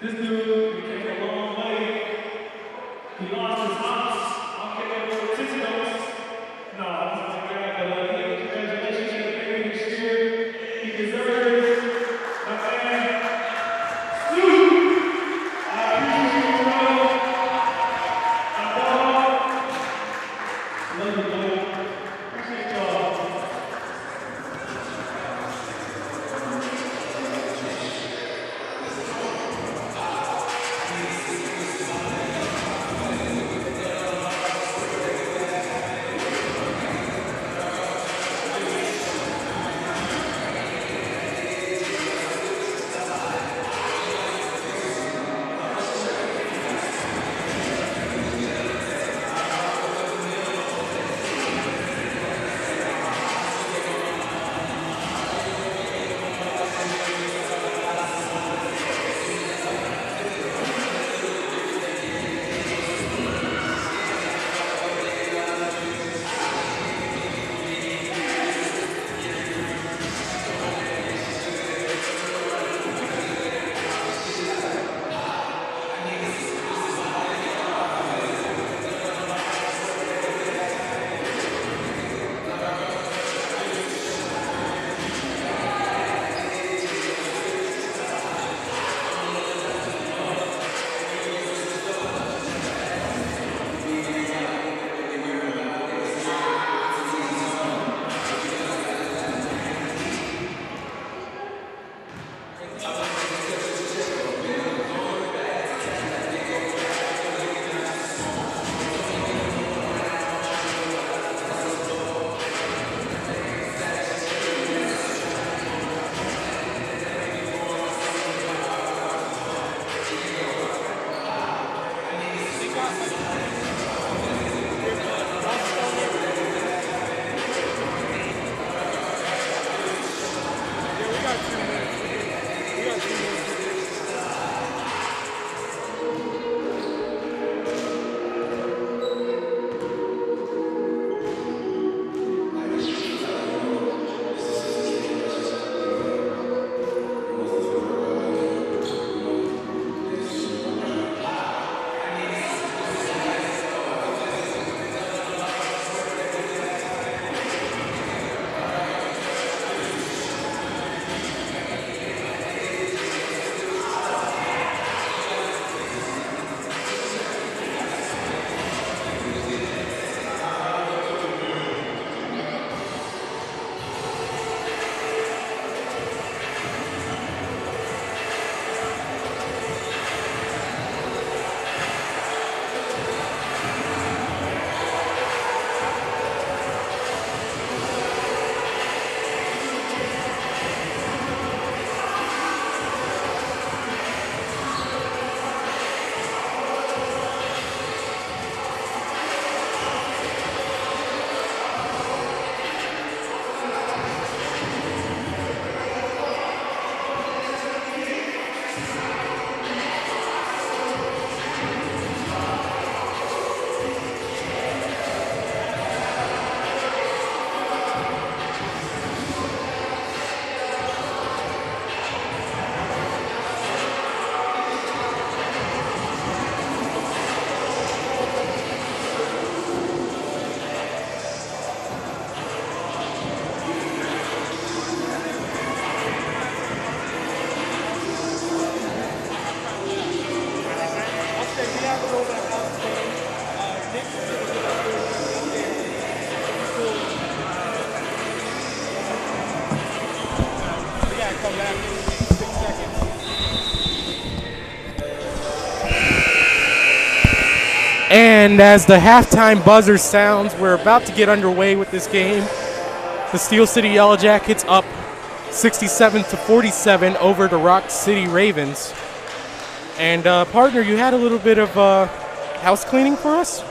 This dude came a long way. He lost his house. I'll get that over 6 notes. No, I wasn't like that, but hey, congratulations to the baby this year. He deserves it. My man, Stu, I appreciate you, bro. My dog. Love you, bro. Appreciate y'all. And as the halftime buzzer sounds, we're about to get underway with this game. The Steel City Yellow Jackets up 67-47 over the Rock City Ravens. And partner, you had a little bit of house cleaning for us?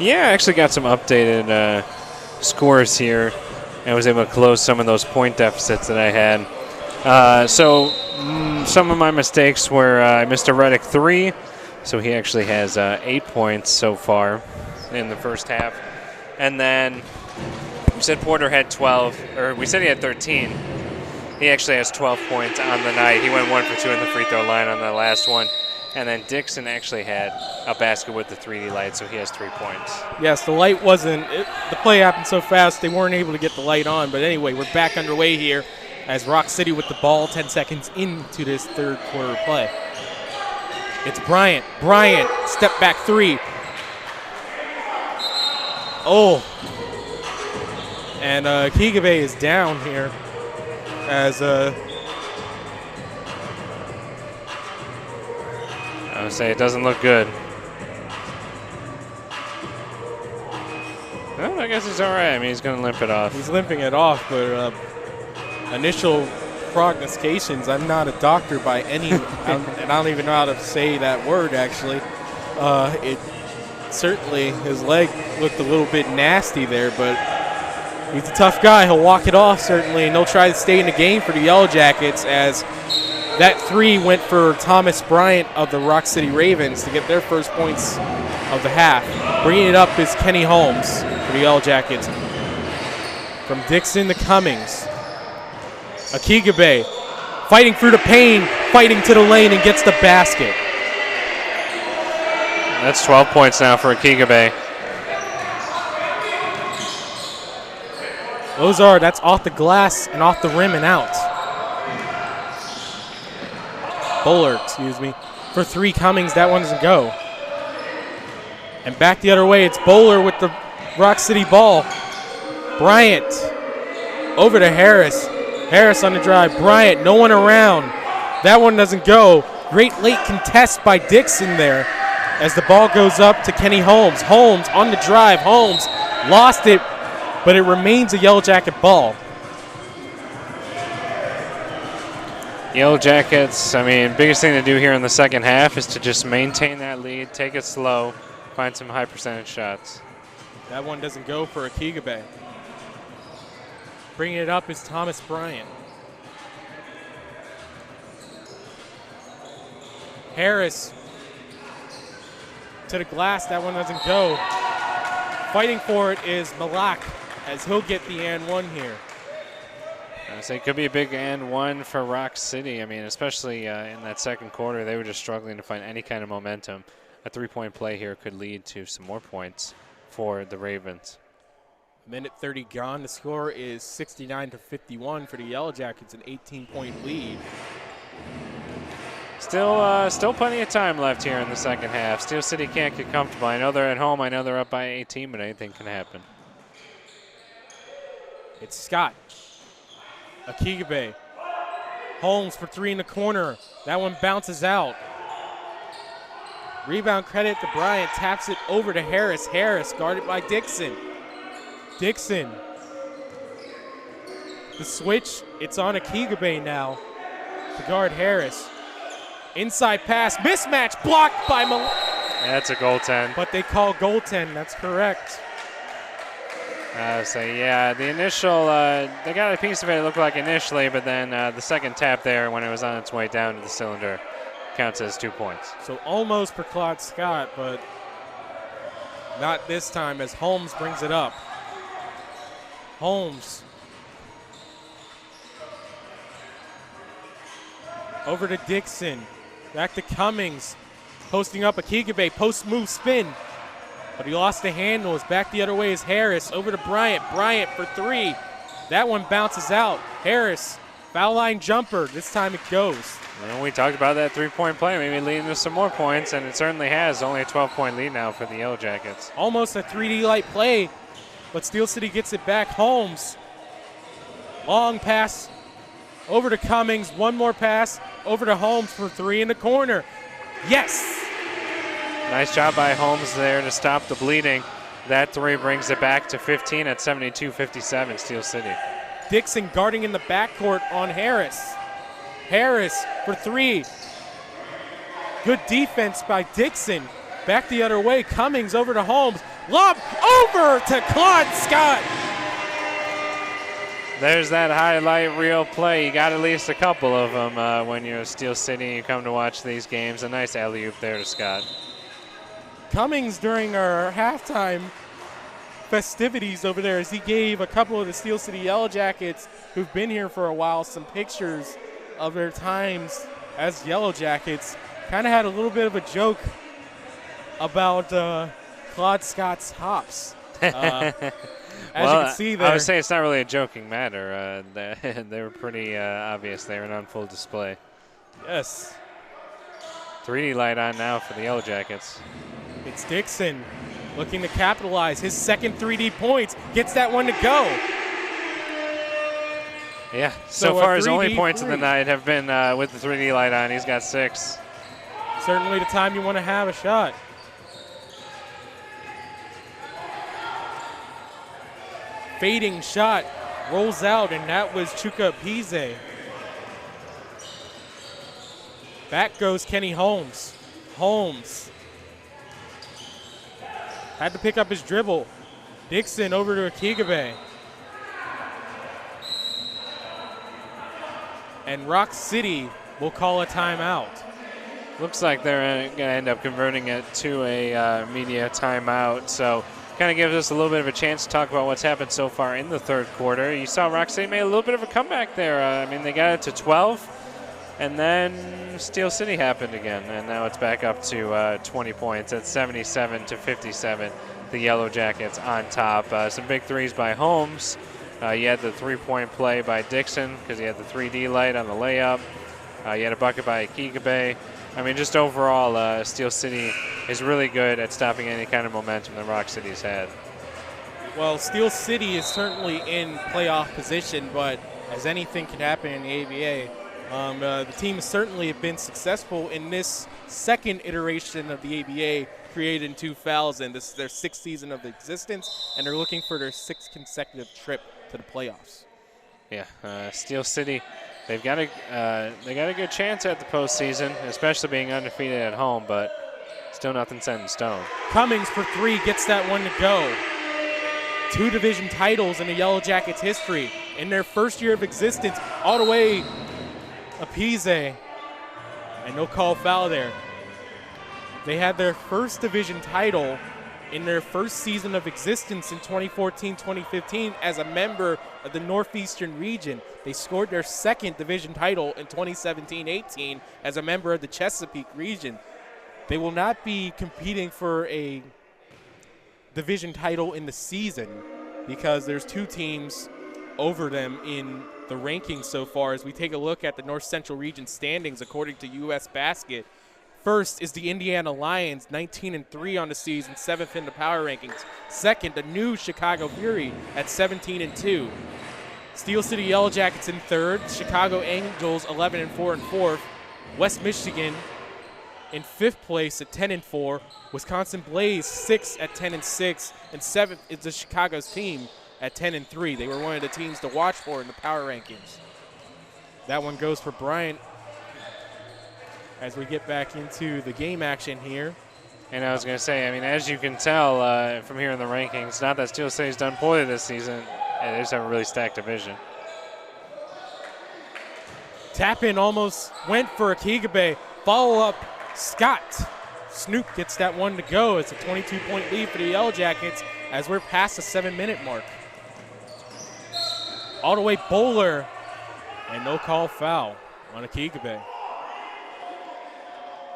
Yeah, I actually got some updated scores here. I was able to close some of those point deficits that I had. Some of my mistakes were I missed a Reddick 3, so he actually has 8 points so far in the first half. And then we said Porter had 12, or we said he had 13. He actually has 12 points on the night. He went 1 for 2 in the free throw line on the last one. And then Dixon actually had a basket with the 3D light, so he has 3 points. Yes, the light wasn't, the play happened so fast they weren't able to get the light on. But anyway, we're back underway here as Rock City with the ball 10 seconds into this third quarter play. It's Bryant. Bryant, step back 3. Oh. And Kigabe is down here as I would say it doesn't look good. Well, I guess he's all right. I mean, he's going to limp it off. he's limping it off, but initial prognostications, I'm not a doctor by any, and I don't even know how to say that word actually. It certainly, his leg looked a little bit nasty there, but he's a tough guy. He'll walk it off certainly, and he'll try to stay in the game for the Yellow Jackets as that 3 went for Thomas Bryant of the Rock City Ravens to get their first points of the half. Bringing it up is Kenny Holmes for the Yellow Jackets. From Dixon to Cummings. Akigabe fighting through the pain, fighting to the lane, and gets the basket. That's 12 points now for Akigabe. That's off the glass and off the rim and out. Bowler, for 3 Cummings. That one doesn't go. And back the other way, it's Bowler with the Rock City ball. Bryant over to Harris. Harris on the drive. Bryant, no one around. That one doesn't go. Great late contest by Dixon there as the ball goes up to Kenny Holmes. Holmes on the drive. Holmes lost it, but it remains a Yellow Jacket ball. Yellow Jackets, I mean, biggest thing to do here in the second half is to just maintain that lead, take it slow, find some high percentage shots. That one doesn't go for Akigabe. Bringing it up is Thomas Bryant. Harris to the glass. That one doesn't go. Fighting for it is Malak as he'll get the and one here. I say it could be a big and one for Rock City. I mean, especially in that second quarter, they were just struggling to find any kind of momentum. A 3-point play here could lead to some more points for the Ravens. Minute 30 gone. The score is 69-51 for the Yellow Jackets, an 18-point lead. Still plenty of time left here in the second half. Steel City can't get comfortable. I know they're at home. I know they're up by 18, but anything can happen. It's Scott. Akigabe. Holmes for 3 in the corner. That one bounces out. Rebound credit to Bryant. Taps it over to Harris. Harris guarded by Dixon. Dixon. The switch. It's on Akigabe now to guard Harris. Inside pass. Mismatch blocked by Malak. That's a goaltend. But they call goaltend. That's correct. The initial, they got a piece of it looked like initially, but then the second tap there when it was on its way down to the cylinder counts as 2 points. So almost for Claude Scott, but not this time as Holmes brings it up. Holmes. Over to Dixon. Back to Cummings. Posting up Akigabe. Post move spin. But he lost the handle. It's back the other way is Harris. Over to Bryant. Bryant for 3. That one bounces out. Harris. Foul line jumper. This time it goes. Well, we talked about that 3-point play, maybe leading to some more points, and it certainly has. Only a 12-point lead now for the Yellow Jackets. Almost a 3D light play, but Steel City gets it back. Holmes. Long pass over to Cummings. One more pass over to Holmes for 3 in the corner. Yes! Nice job by Holmes there to stop the bleeding. That 3 brings it back to 15 at 72-57, Steel City. Dixon guarding in the backcourt on Harris. Harris for 3. Good defense by Dixon. Back the other way. Cummings over to Holmes. Lob over to Claude Scott. There's that highlight reel play. You got at least a couple of them when you're Steel City and you come to watch these games. A nice alley-oop there to Scott. Cummings during our halftime festivities over there as he gave a couple of the Steel City Yellow Jackets who've been here for a while some pictures of their times as Yellow Jackets. Kind of had a little bit of a joke about Claude Scott's hops. As you can see there. I would say it's not really a joking matter. They were pretty obvious. They were on full display. Yes. 3D light on now for the Yellow Jackets. It's Dixon looking to capitalize. His second 3D points, gets that one to go. Yeah, so far his only 3D points of the night have been with the 3D light on. He's got 6. Certainly the time you want to have a shot. Fading shot rolls out, and that was Chuka Pize. Back goes Kenny Holmes. Holmes had to pick up his dribble. Dixon over to Akigabe. And Rock City will call a timeout. Looks like they're going to end up converting it to a media timeout. So kind of gives us a little bit of a chance to talk about what's happened so far in the third quarter. You saw Rock City made a little bit of a comeback there. I mean, they got it to 12, and then Steel City happened again, and now it's back up to 20 points at 77-57. The Yellow Jackets on top. Some big threes by Holmes. You had the three-point play by Dixon because he had the 3D light on the layup. You had a bucket by Akigabe. I mean, just overall, Steel City is really good at stopping any kind of momentum that Rock City's had. Well, Steel City is certainly in playoff position, but as anything can happen in the ABA, the team has certainly been successful in this second iteration of the ABA created in 2000. This is their 6th season of existence, and they're looking for their 6th consecutive trip to the playoffs. Yeah, Steel City, they got a good chance at the postseason, especially being undefeated at home, but still nothing set in stone. Cummings for 3 gets that one to go. 2 division titles in the Yellow Jackets history. In their first year of existence, all the way Apize, and no call foul there. They had their first division title in their first season of existence in 2014-2015 as a member of the Northeastern region. They scored their second division title in 2017-18 as a member of the Chesapeake region. They will not be competing for a division title in the season because there's 2 teams over them in the rankings so far. As we take a look at the North Central region standings according to US Basket, first is the Indiana Lions, 19-3 on the season, 7th in the power rankings. Second, the new Chicago Fury at 17-2. Steel City Yellow Jackets in third, Chicago Angels 11-4 in fourth. West Michigan in 5th place at 10-4. Wisconsin Blaze 6th at 10-6, and 7th is the Chicago's team at 10-3. They were one of the teams to watch for in the power rankings. That one goes for Bryant as we get back into the game action here. And I was going to say, I mean, as you can tell from here in the rankings, not that Steel City's done poorly this season, they just have a really stacked division. Tap-in almost went for Akigabe. Follow-up, Scott. Snoop gets that one to go. It's a 22-point lead for the Yellow Jackets as we're past the 7-minute mark. All the way Bowler, and no call foul on Akigabe.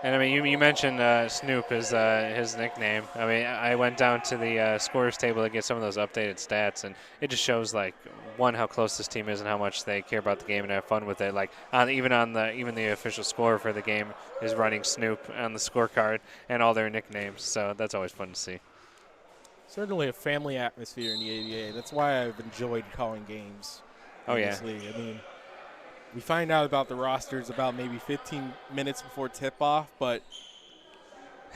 And I mean, you mentioned Snoop is his nickname. I mean, I went down to the scorers table to get some of those updated stats, and it just shows like one how close this team is and how much they care about the game and have fun with it. Like even the official score for the game is running Snoop on the scorecard and all their nicknames. So that's always fun to see. Certainly a family atmosphere in the ABA. That's why I've enjoyed calling games. Oh yeah. I mean, we find out about the rosters about maybe 15 minutes before tip-off, but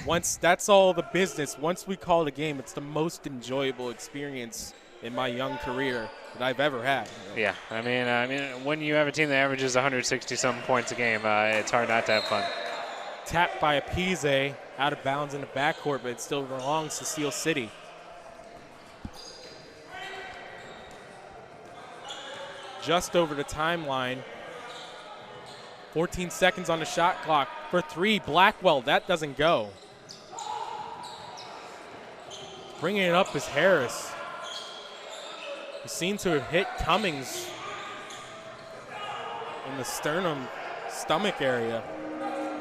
once that's all the business, once we call the game, it's the most enjoyable experience in my young career that I've ever had. Yeah, I mean, when you have a team that averages 160-something points a game, it's hard not to have fun. Tapped by Apize, out of bounds in the backcourt, but it still belongs to Steel City. Just over the timeline. 14 seconds on the shot clock for 3. Blackwell, that doesn't go. Bringing it up is Harris. He seemed to have hit Cummings in the sternum, stomach area.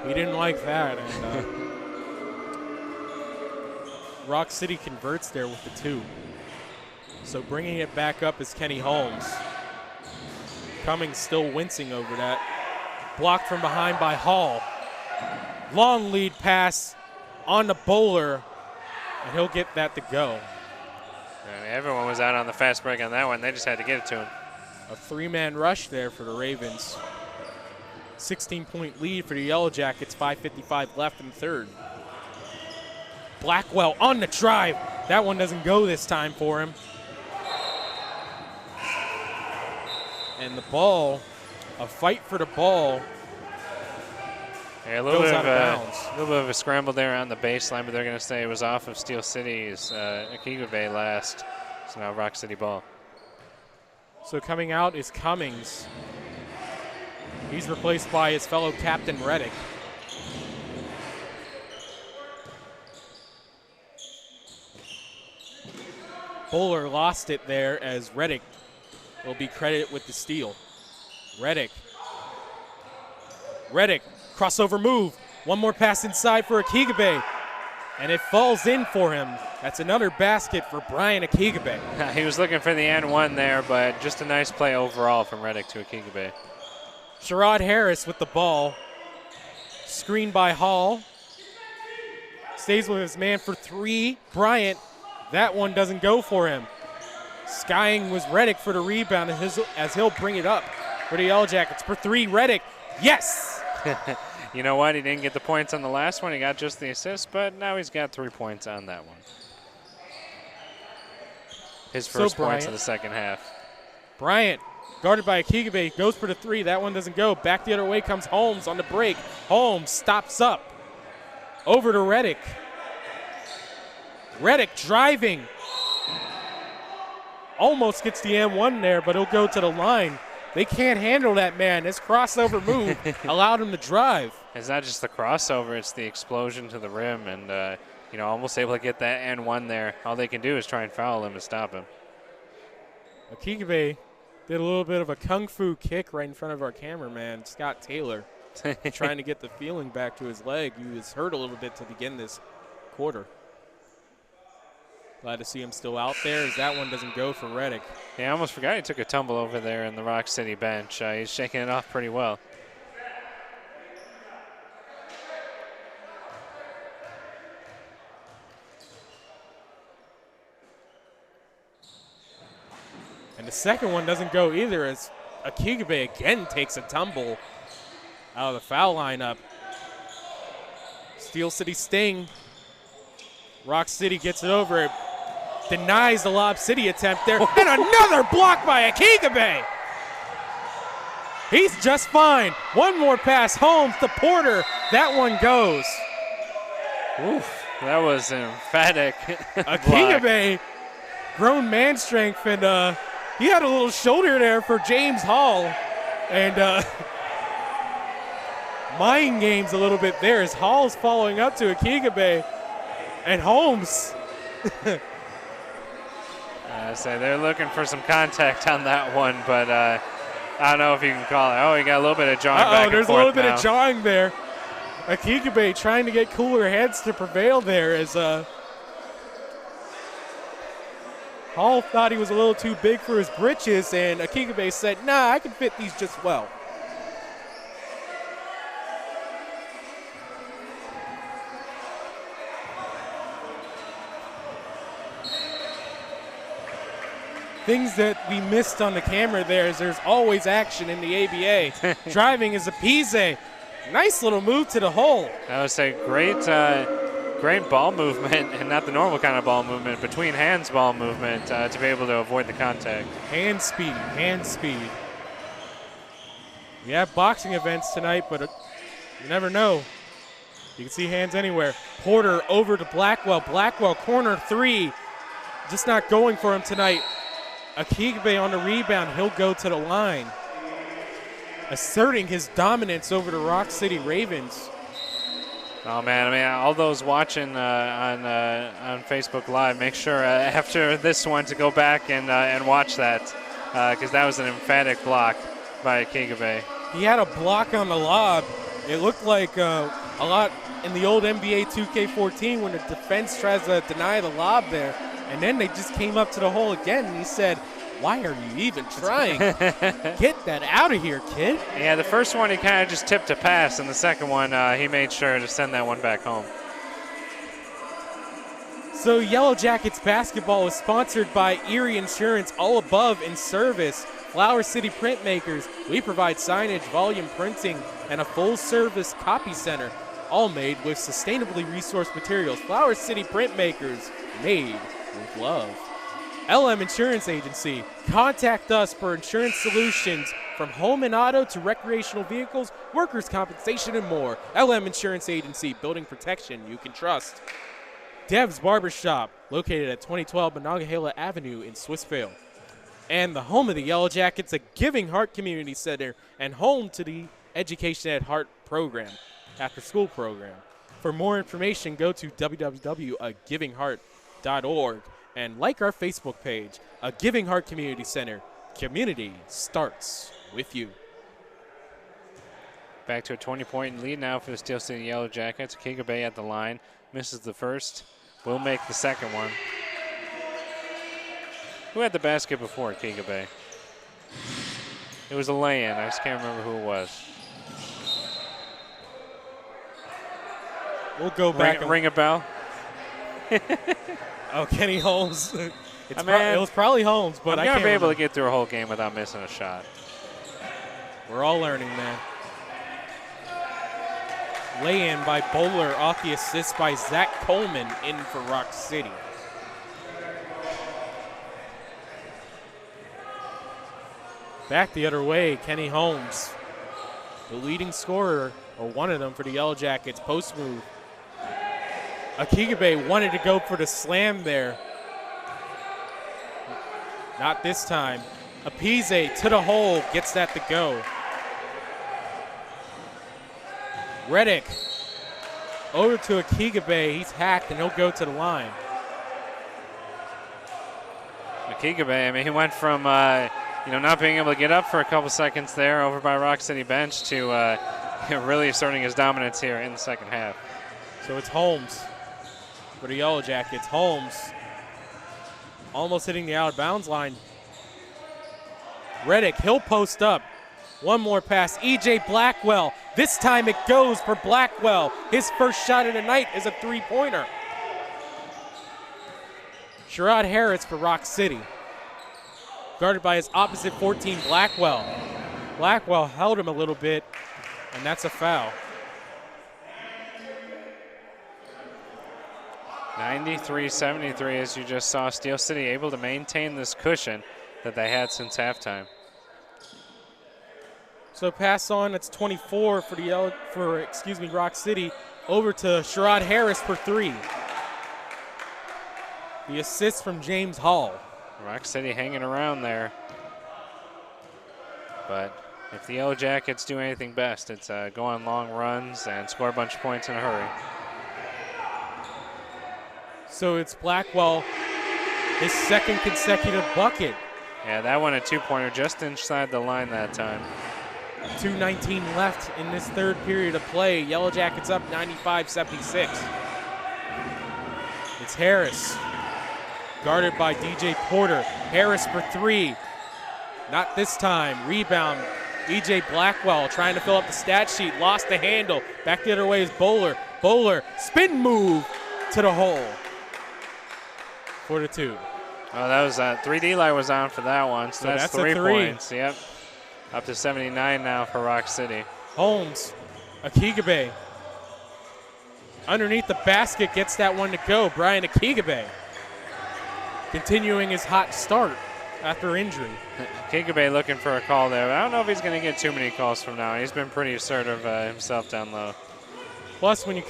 He didn't like that, and Rock City converts there with the 2. So bringing it back up is Kenny Holmes. Cummings still wincing over that. Blocked from behind by Hall. Long lead pass on the bowler, and he'll get that to go. I mean, everyone was out on the fast break on that one. They just had to get it to him. A 3-man rush there for the Ravens. 16-point lead for the Yellow Jackets, 5:55 left in the third. Blackwell on the drive. That one doesn't go this time for him. And the ball, a fight for the ball, Yeah, a little goes bit out of of bounds. a little bit of a scramble there on the baseline, but they're going to say it was off of Steel City's Akigbe last. So now Rock City ball. So coming out is Cummings. He's replaced by his fellow captain, Reddick. Bowler lost it there as Reddick will be credited with the steal. Reddick, crossover move. One more pass inside for Akigbe, and it falls in for him. That's another basket for Brian Akigbe. He was looking for the N1 there, but just a nice play overall from Reddick to Akigbe. Sherrod Harris with the ball. Screened by Hall. Stays with his man for 3. Bryant, that one doesn't go for him. Skying was Reddick for the rebound as he'll bring it up for the Yellow Jackets for 3. Reddick, yes! You know what? He didn't get the points on the last one. He got just the assist, but now he's got 3 points on that one. His first points of the second half. Bryant, guarded by Akigbe, goes for the 3. That one doesn't go. Back the other way comes Holmes on the break. Holmes stops up. Over to Reddick. Reddick driving. Almost gets the M1 there, but he'll go to the line. They can't handle that man. This crossover move allowed him to drive. It's not just the crossover, it's the explosion to the rim, and almost able to get that N1 there. All they can do is try and foul him to stop him. Akigbe did a little bit of a kung fu kick right in front of our cameraman, Scott Taylor, trying to get the feeling back to his leg. He was hurt a little bit to begin this quarter. Glad to see him still out there as that one doesn't go for Reddick. Yeah, I almost forgot he took a tumble over there in the Rock City bench. He's shaking it off pretty well. And the second one doesn't go either as Akigbe again takes a tumble out of the foul lineup. Steel City Sting. Rock City gets it over. Denies the Lob City attempt there. And another block by Akigbe. He's just fine. One more pass. Holmes to Porter. That one goes. Oof, that was an emphatic Akigbe, grown man strength, and he had a little shoulder there for James Hall. And mind games a little bit there as Hall's following up to Akigbe. And Holmes. So they're looking for some contact on that one, but I don't know if you can call it. Oh, you got a little bit of jawing back and there's forth a little bit now. of jawing there. Akigbe trying to get cooler heads to prevail there as Hall thought he was a little too big for his britches, and Akigbe said, nah, I can fit these just well. Things that we missed on the camera there is there's always action in the ABA. Driving is Appice. Nice little move to the hole. I would say great ball movement, and not the normal kind of ball movement, between hands ball movement to be able to avoid the contact. Hand speed. We have boxing events tonight, but you never know. You can see hands anywhere. Porter over to Blackwell. Blackwell, corner 3. Just not going for him tonight. Akigbe on the rebound. He'll go to the line, asserting his dominance over the Rock City Ravens. Oh man, I mean, all those watching on Facebook Live, make sure after this one to go back and watch that, because that was an emphatic block by Akigabe. He had a block on the lob. It looked like a lot in the old NBA 2K14 when the defense tries to deny the lob there, and then they just came up to the hole again, and he said, "Why are you even trying? Get that out of here, kid." Yeah, the first one he kind of just tipped a pass, and the second one he made sure to send that one back home. So Yellow Jackets basketball is sponsored by Erie Insurance, All Above in Service, Flower City Printmakers. We provide signage, volume printing, and a full-service copy center, all made with sustainably resourced materials. Flower City Printmakers, made with love. LM Insurance Agency. Contact us for insurance solutions from home and auto to recreational vehicles, workers' compensation, and more. LM Insurance Agency, building protection you can trust. Dev's Barbershop, located at 2012 Monongahela Avenue in Swissvale. And the home of the Yellow Jackets, a Giving Heart Community Center, and home to the Education at Heart program, after-school program. For more information, go to www.agivingheart.org. And like our Facebook page, A Giving Heart Community Center. Community starts with you. Back to a 20-point lead now for the Steel City Yellow Jackets. Akigabe at the line. Misses the first. Will make the second one. Who had the basket before Akigabe? It was a lay-in. I just can't remember who it was. We'll go back. Ring a bell? Oh, Kenny Holmes. It was probably Holmes, but I'm I can't be able remember. to get through a whole game without missing a shot. We're all learning, man. Lay-in by Bowler off the assist by Zach Coleman in for Rock City. Back the other way, Kenny Holmes, the leading scorer, or one of them for the Yellow Jackets, post move. Akigabe wanted to go for the slam there. Not this time. Apize to the hole, gets that to go. Reddick over to Akigabe. He's hacked and he'll go to the line. Akigabe, I mean, he went from not being able to get up for a couple seconds there over by Rock City bench to really asserting his dominance here in the second half. So it's Holmes for the Yellow Jackets. Holmes almost hitting the out of bounds line. Reddick, he'll post up. One more pass, E.J. Blackwell. This time it goes for Blackwell. His first shot of the night is a three-pointer. Sherrod Harris for Rock City. Guarded by his opposite 14, Blackwell. Blackwell held him a little bit, and that's a foul. 93-73, as you just saw. Steel City able to maintain this cushion that they had since halftime. So pass on, it's 24 for Rock City, over to Sherrod Harris for three. The assist from James Hall. Rock City hanging around there. But if the Yellow Jackets do anything best, it's go on long runs and score a bunch of points in a hurry. So it's Blackwell, his second consecutive bucket. Yeah, that one a two-pointer just inside the line that time. 2:19 left in this third period of play. Yellow Jackets up 95-76. It's Harris, guarded by DJ Porter. Harris for three. Not this time. Rebound. E.J. Blackwell trying to fill up the stat sheet. Lost the handle. Back the other way is Bowler. Bowler, spin move to the hole for the two. Oh, that was 3D light was on for that one, so that's 3 points. Yep. Up to 79 now for Rock City. Holmes, Akigabe. Underneath the basket, gets that one to go. Brian Akigabe continuing his hot start after injury. Akigabe looking for a call there, but I don't know if he's going to get too many calls from now on. He's been pretty assertive himself down low. Plus, when you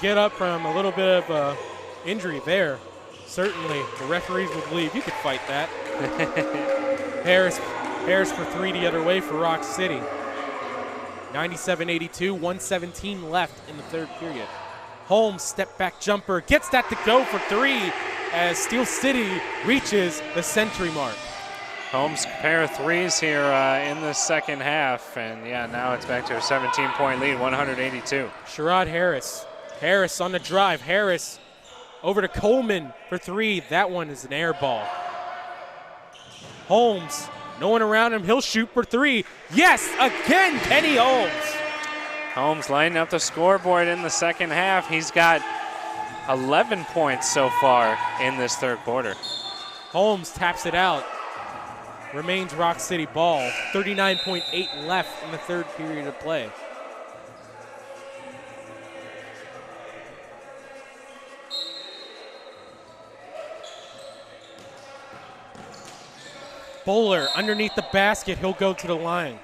get up from a little bit of injury there, certainly the referees would believe you could fight that. Harris for three the other way for Rock City. 97-82, 1:17 left in the third period. Holmes, step back jumper, gets that to go for three as Steel City reaches the century mark. Holmes pair of threes here in the second half, and yeah, now it's back to a 17-point lead, 182. Sherrod Harris. Harris on the drive. Harris over to Coleman for three. That one is an air ball. Holmes, no one around him. He'll shoot for three. Yes, again, Kenny Holmes. Holmes lighting up the scoreboard in the second half. He's got 11 points so far in this third quarter. Holmes taps it out. Remains Rock City ball. 39.8 left in the third period of play. Bowler underneath the basket. He'll go to the line.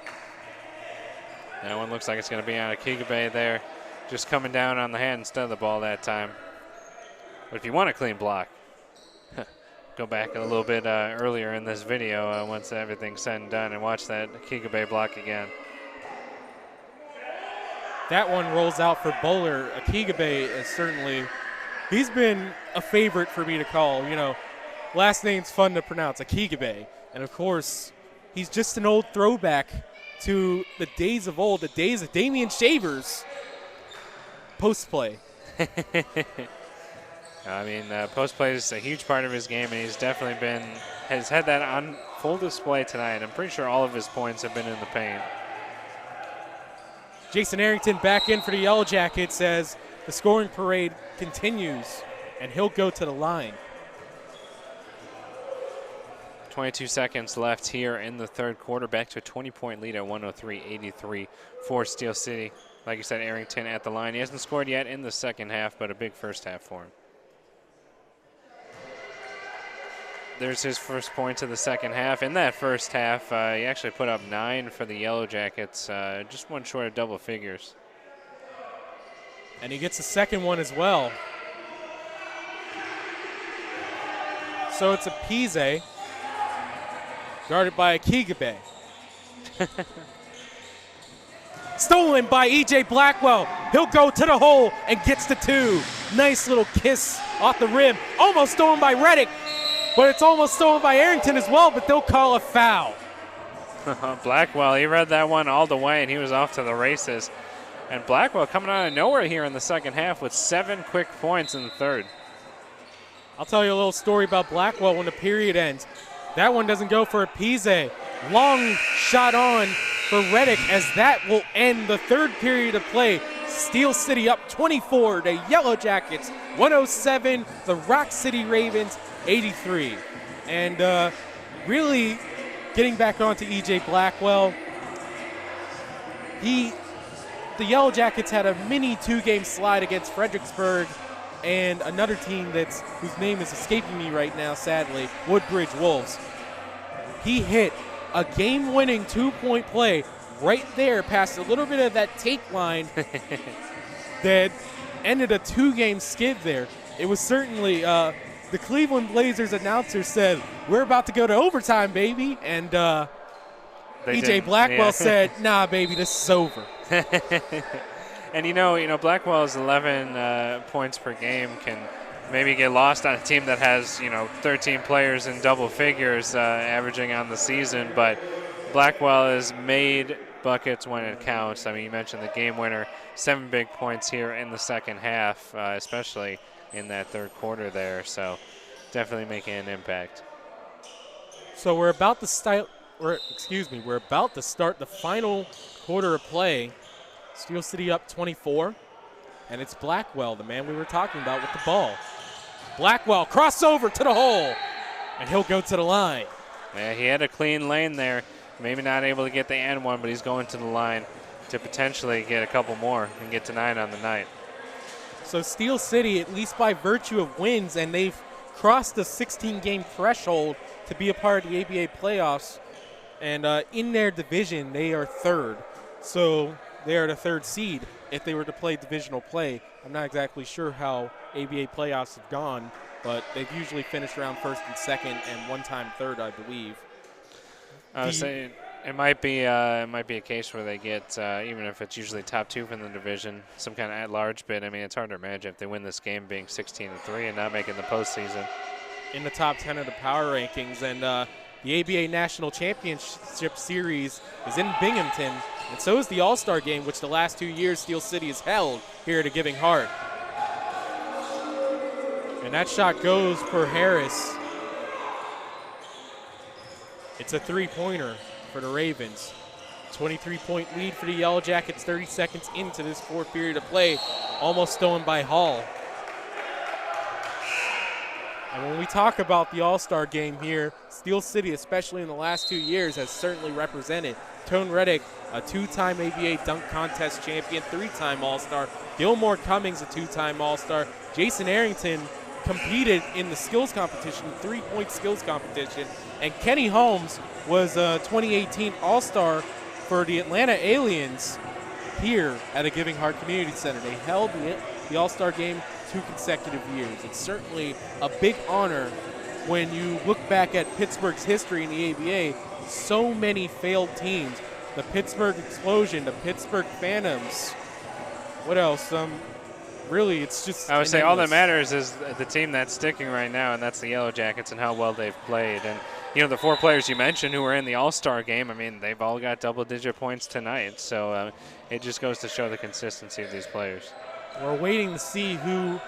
That one looks like it's going to be on Akigabe there. Just coming down on the hand instead of the ball that time. But if you want a clean block, go back a little bit earlier in this video once everything's said and done and watch that Akigabe block again. That one rolls out for Bowler. Akigabe is certainly, he's been a favorite for me to call. You know, last name's fun to pronounce, Akigabe. And of course, he's just an old throwback to the days of old, the days of Damian Shavers post play. I mean, post play is a huge part of his game, and he's definitely has had that on full display tonight. I'm pretty sure all of his points have been in the paint. Jason Arrington back in for the Yellow Jackets as the scoring parade continues, and he'll go to the line. 22 seconds left here in the third quarter. Back to a 20-point lead at 103-83 for Steel City. Like you said, Arrington at the line. He hasn't scored yet in the second half, but a big first half for him. There's his first points of the second half. In that first half, he actually put up 9 for the Yellow Jackets, just one short of double figures. And he gets a second one as well. So it's a Pise, guarded by Akigabe. Stolen by E.J. Blackwell. He'll go to the hole and gets the two. Nice little kiss off the rim. Almost stolen by Reddick, but it's almost stolen by Arrington as well, but they'll call a foul. Blackwell, he read that one all the way, and he was off to the races. And Blackwell coming out of nowhere here in the second half with 7 quick points in the third. I'll tell you a little story about Blackwell when the period ends. That one doesn't go for a Pise. Long shot on for Reddick as that will end the third period of play. Steel City up 24 to Yellow Jackets 107. The Rock City Ravens 83. And really getting back onto E.J. Blackwell, the Yellow Jackets had a mini 2-game slide against Fredericksburg and another team whose name is escaping me right now, sadly, Woodbridge Wolves. He hit a game-winning 2-point play right there past a little bit of that tape line that ended a 2-game skid there. It was certainly the Cleveland Blazers announcer said, "We're about to go to overtime, baby," and E.J. Blackwell said, "Nah, baby, this is over." And you know, Blackwell's 11 points per game can maybe get lost on a team that has 13 players in double figures averaging on the season, but Blackwell has made buckets when it counts. I mean, you mentioned the game winner, 7 big points here in the second half, especially in that third quarter there. So definitely making an impact. So we're about to start the final quarter of play. Steel City up 24, and it's Blackwell, the man we were talking about, with the ball. Blackwell crossover to the hole, and he'll go to the line. Yeah, he had a clean lane there. Maybe not able to get the and one, but he's going to the line to potentially get a couple more and get to 9 on the night. So Steel City, at least by virtue of wins, and they've crossed the 16-game threshold to be a part of the ABA playoffs, and in their division, they are third. So they are the third seed if they were to play divisional play. I'm not exactly sure how ABA playoffs have gone, but they've usually finished around first and second and one time third, I believe. It might be a case where they get, even if it's usually top 2 from the division, some kind of at-large bid. I mean, it's hard to imagine if they win this game being 16-3 and not making the postseason. In the top 10 of the power rankings, and the ABA National Championship Series is in Binghamton, and so is the All-Star Game, which the last 2 years Steel City has held here at a Giving Heart. And that shot goes for Harris. It's a three-pointer for the Ravens. 23-point lead for the Yellow Jackets, 30 seconds into this fourth period of play, almost stolen by Hall. And when we talk about the All-Star Game here, Steel City, especially in the last 2 years, has certainly represented. Tone Reddick, a 2-time ABA dunk contest champion, 3-time All-Star. Gilmore Cummings, a 2-time All-Star. Jason Arrington competed in the skills competition, 3-point skills competition. And Kenny Holmes was a 2018 All-Star for the Atlanta Aliens here at a Giving Heart Community Center. They held the All-Star Game 2 consecutive years. It's certainly a big honor when you look back at Pittsburgh's history in the ABA. So many failed teams. The Pittsburgh Explosion, the Pittsburgh Phantoms. What else? Really, it's just I would say all that matters is the team that's sticking right now, and that's the Yellow Jackets and how well they've played. And, you know, the 4 players you mentioned who were in the All-Star Game, I mean, they've all got double-digit points tonight. So it just goes to show the consistency of these players. We're waiting to see who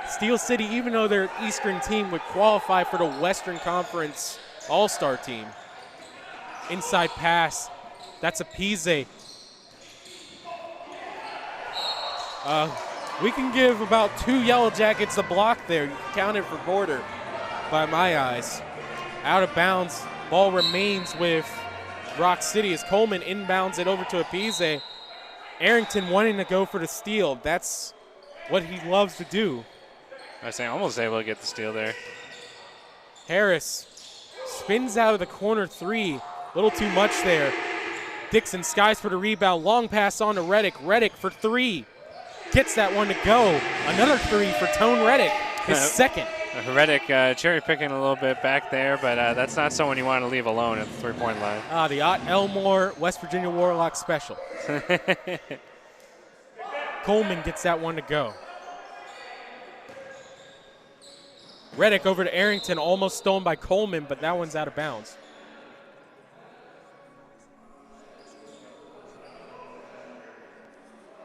Steel City, even though they're an Eastern team, would qualify for the Western Conference All-Star team. Inside pass. That's a Pise. We can give about 2 Yellow Jackets a block there. You can count it for Porter by my eyes. Out of bounds. Ball remains with Rock City as Coleman inbounds it over to a Pise. Arrington wanting to go for the steal. That's what he loves to do. I was saying almost able to get the steal there. Harris spins out of the corner 3. A little too much there. Dixon skies for the rebound. Long pass on to Reddick. Reddick for 3. Gets that one to go. Another 3 for Tone Reddick, his second. Reddick cherry picking a little bit back there, but that's not someone you want to leave alone at the 3-point line. The Ott Elmore West Virginia Warlock special. Coleman gets that one to go. Reddick over to Arrington, almost stolen by Coleman, but that one's out of bounds.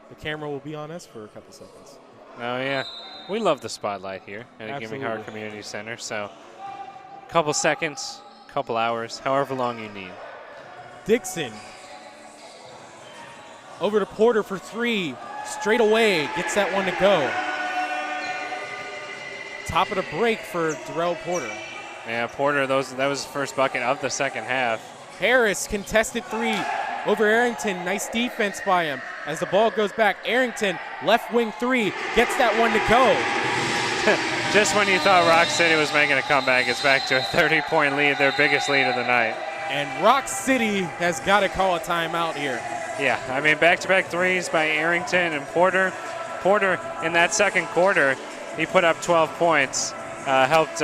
The camera will be on us for a couple seconds. Oh, yeah. We love the spotlight here at a Giving Heart Community Center. So a couple seconds, couple hours, however long you need. Dixon over to Porter for 3. Straight away, gets that one to go. Top of the break for Darrell Porter. Yeah, Porter, that was his first bucket of the second half. Harris contested 3 over Arrington. Nice defense by him. As the ball goes back, Arrington, left wing 3, gets that one to go. Just when you thought Rock City was making a comeback, it's back to a 30-point lead, their biggest lead of the night. And Rock City has got to call a timeout here. Yeah, I mean, back-to-back threes by Arrington and Porter. Porter, in that second quarter, he put up 12 points, helped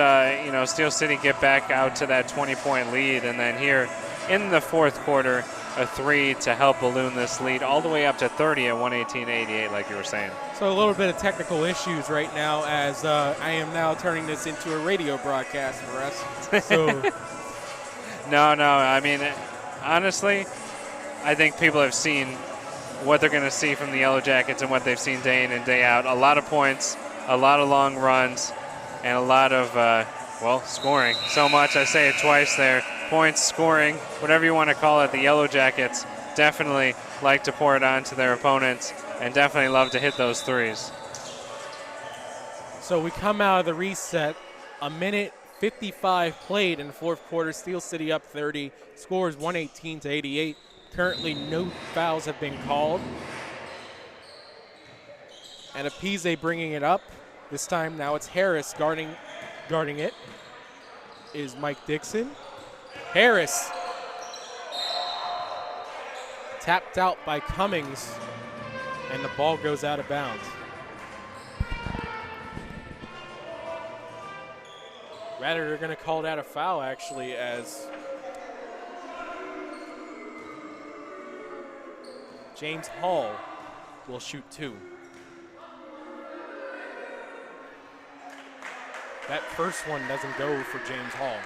Steel City get back out to that 20-point lead. And then here in the fourth quarter, a 3 to help balloon this lead all the way up to 30 at 118-88, like you were saying. So a little bit of technical issues right now as I am now turning this into a radio broadcast for us. So No, I mean, honestly, I think people have seen what they're going to see from the Yellow Jackets and what they've seen day in and day out. A lot of points, a lot of long runs, and a lot of, scoring. So much, I say it twice there. Points, scoring, whatever you want to call it. The Yellow Jackets definitely like to pour it on to their opponents and definitely love to hit those threes. So we come out of the reset, a minute 55 played in the fourth quarter. Steel City up 30, scores 118-88. Currently no fouls have been called. And Apise bringing it up. This time now it's Harris guarding it. Is Mike Dixon. Harris tapped out by Cummings, and the ball goes out of bounds. Rather, they're going to call that a foul, actually, as James Hall will shoot 2. That first one doesn't go for James Hall.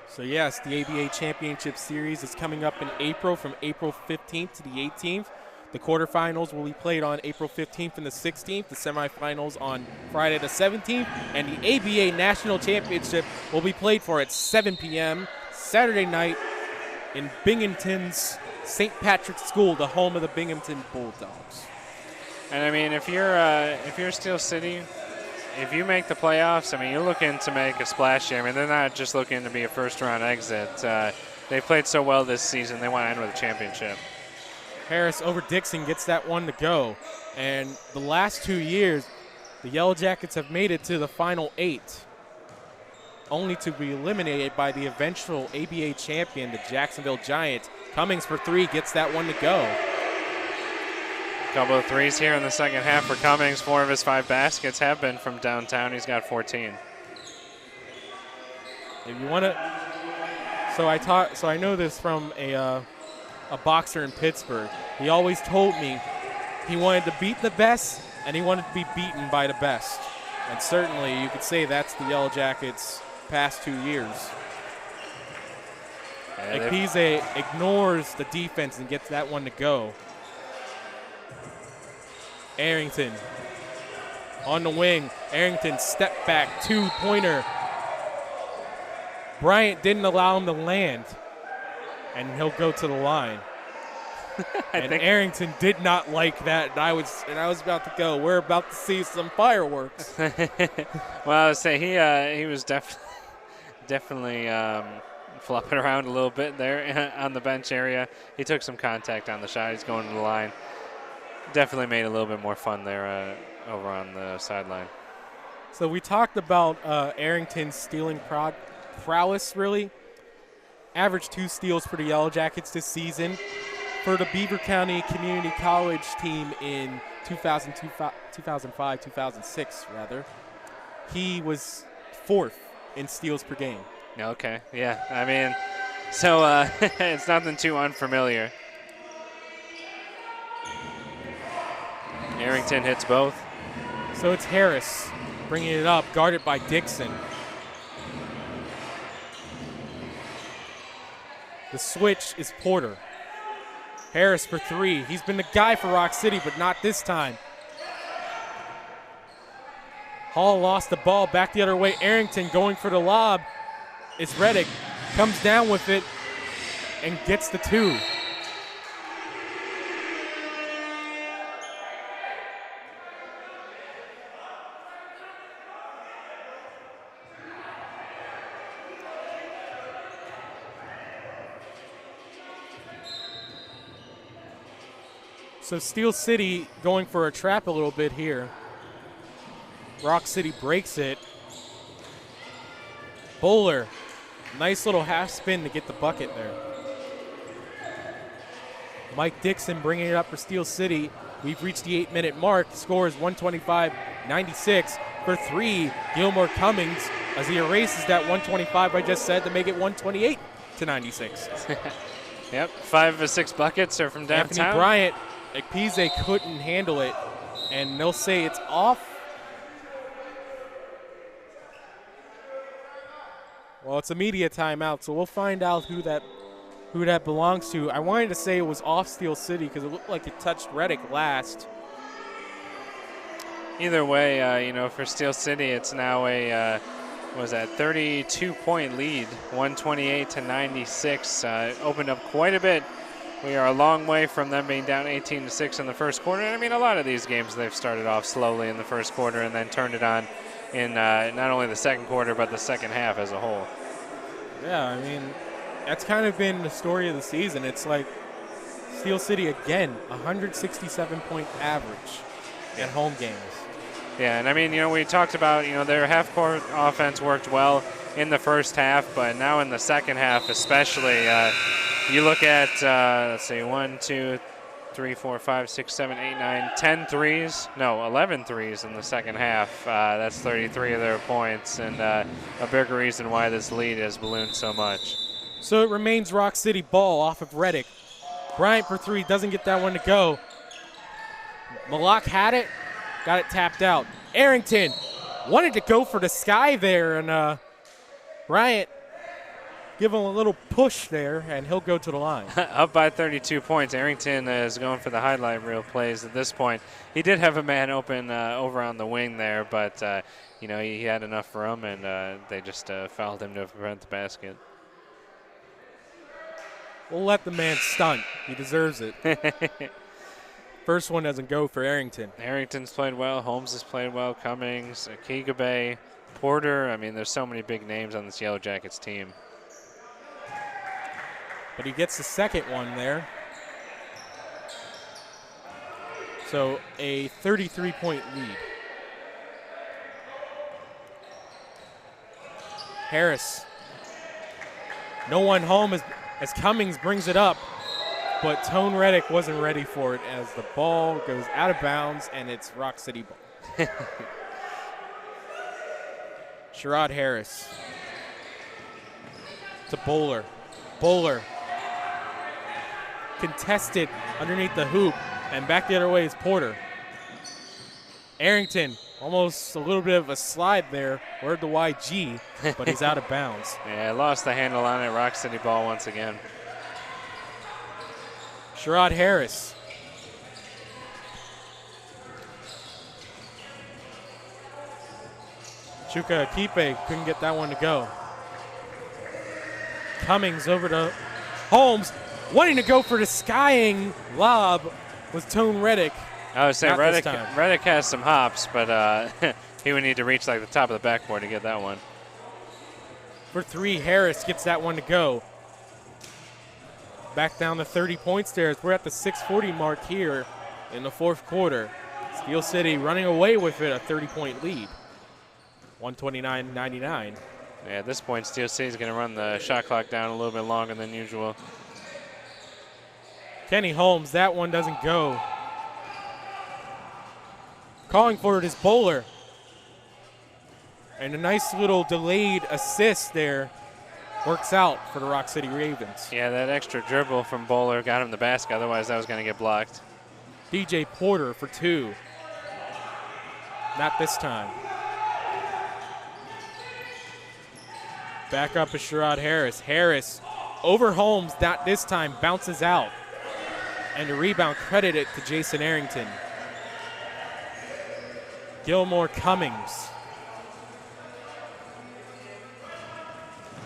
So yes, the ABA Championship Series is coming up in April, from April 15th to the 18th. The quarterfinals will be played on April 15th and the 16th, the semifinals on Friday the 17th, and the ABA National Championship will be played for at 7 p.m. Saturday night in Binghamton's St. Patrick's School, the home of the Binghamton Bulldogs. And I mean, if you're Steel City, if you make the playoffs, I mean, you're looking to make a splash here. I mean, they're not just looking to be a first-round exit. They played so well this season, they want to end with a championship. Harris over Dixon gets that one to go. And the last 2 years, the Yellow Jackets have made it to the final 8, only to be eliminated by the eventual ABA champion, the Jacksonville Giants. Cummings for 3 gets that one to go. Couple of threes here in the second half for Cummings. 4 of his 5 baskets have been from downtown. He's got 14. If you want to, so I know this from a boxer in Pittsburgh. He always told me he wanted to beat the best and he wanted to be beaten by the best. And certainly you could say that's the Yellow Jackets' past 2 years. Ekpeze ignores the defense and gets that one to go. Arrington on the wing. Arrington step back 2-pointer. Bryant didn't allow him to land, and he'll go to the line. And Arrington did not like that. And I was about to go. We're about to see some fireworks. Well, I would say he was definitely flopping around a little bit there on the bench area. He took some contact on the shot. He's going to the line. Definitely made it a little bit more fun there over on the sideline. So we talked about Arrington's stealing prowess, really. Averaged 2 steals for the Yellow Jackets this season. For the Beaver County Community College team in 2005-2006, rather, he was 4th in steals per game. Okay, yeah. I mean, so it's nothing too unfamiliar. Arrington hits both. So it's Harris bringing it up, guarded by Dixon. The switch is Porter. Harris for 3. He's been the guy for Rock City, but not this time. Hall lost the ball back the other way. Arrington going for the lob. It's Reddick. Comes down with it and gets the 2. So Steel City going for a trap a little bit here. Rock City breaks it. Bowler, nice little half spin to get the bucket there. Mike Dixon bringing it up for Steel City. We've reached the 8-minute mark. The score is 125-96. For 3, Gilmore Cummings, as he erases that 125 I just said to make it 128-96. Yep, 5 of 6 buckets are from downtown. Anthony Bryant, Ekpeze couldn't handle it, and they'll say it's off. Well, it's a media timeout, so we'll find out who that belongs to. I wanted to say it was off Steel City because it looked like it touched Reddick last. Either way, for Steel City, it's now a 32-point lead, 128-96. Opened up quite a bit. We are a long way from them being down 18-6 in the first quarter. And I mean, a lot of these games, they've started off slowly in the first quarter and then turned it on in not only the second quarter, but the second half as a whole. Yeah, I mean, that's kind of been the story of the season. It's like Steel City, again, 167-point average at home games. Yeah, and I mean, we talked about, their half-court offense worked well in the first half, but now in the second half especially, you look at, let's see, 1, 2, 3, 4, 5, 6, 7, 8, 9, 10 threes. No, 11 threes in the second half. That's 33 of their points, and a bigger reason why this lead has ballooned so much. So it remains Rock City ball off of Reddick. Bryant for three, doesn't get that one to go. Malak had it, got it tapped out. Arrington wanted to go for the sky there, and Bryant give him a little push there, and he'll go to the line. Up by 32 points. Arrington is going for the highlight reel plays at this point. He did have a man open over on the wing there, but he had enough for him, and they just fouled him to prevent the basket. We'll let the man stunt. He deserves it. First one doesn't go for Arrington. Arrington's played well. Holmes has played well. Cummings, Akigabe, Porter. I mean, there's so many big names on this Yellow Jackets team. But he gets the second one there. So a 33-point lead. Harris. No one home as Cummings brings it up, but Tone Reddick wasn't ready for it as the ball goes out of bounds, and it's Rock City ball. Sherrod Harris to Bowler. Bowler contested underneath the hoop, and back the other way is Porter. Arrington, almost a little bit of a slide there. Word the YG, but he's out of bounds. Yeah, lost the handle on it. Rock City ball once again. Sherrod Harris. Chuka Akipe couldn't get that one to go. Cummings over to Holmes, wanting to go for the skying lob was Tone Reddick. I would say Not this Reddick has some hops, but he would need to reach like the top of the backboard to get that one. For three, Harris gets that one to go. Back down to 30 points there as we're at the 6:40 mark here in the fourth quarter. Steel City running away with it, a 30-point lead. 129-99. Yeah, at this point, Steel City is going to run the shot clock down a little bit longer than usual. Kenny Holmes, that one doesn't go. Calling for it is Bowler. And a nice little delayed assist there works out for the Rock City Ravens. Yeah, that extra dribble from Bowler got him the basket. Otherwise, that was going to get blocked. DJ Porter for two. Not this time. Back up is Sherrod Harris. Harris over Holmes, not this time, bounces out. And the rebound credited to Jason Arrington. Gilmore Cummings.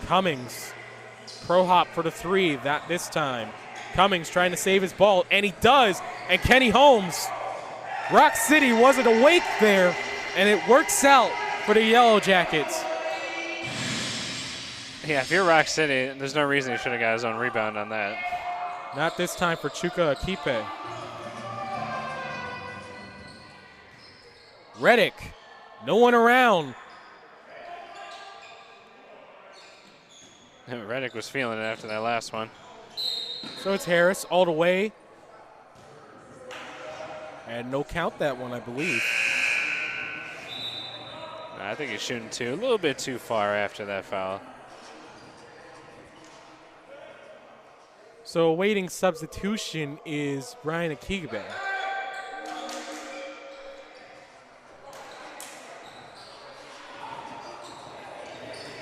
Cummings, pro hop for the three, that this time. Cummings trying to save his ball, and he does. And Kenny Holmes, Rock City wasn't awake there, and it works out for the Yellow Jackets. Yeah, if you're Rock City, there's no reason he should have got his own rebound on that. Not this time for Chuka Akipe. Reddick, no one around. Reddick was feeling it after that last one. So it's Harris all the way. And no count that one, I believe. I think he's shooting a little bit too far after that foul. So awaiting substitution is Brian Akigabe.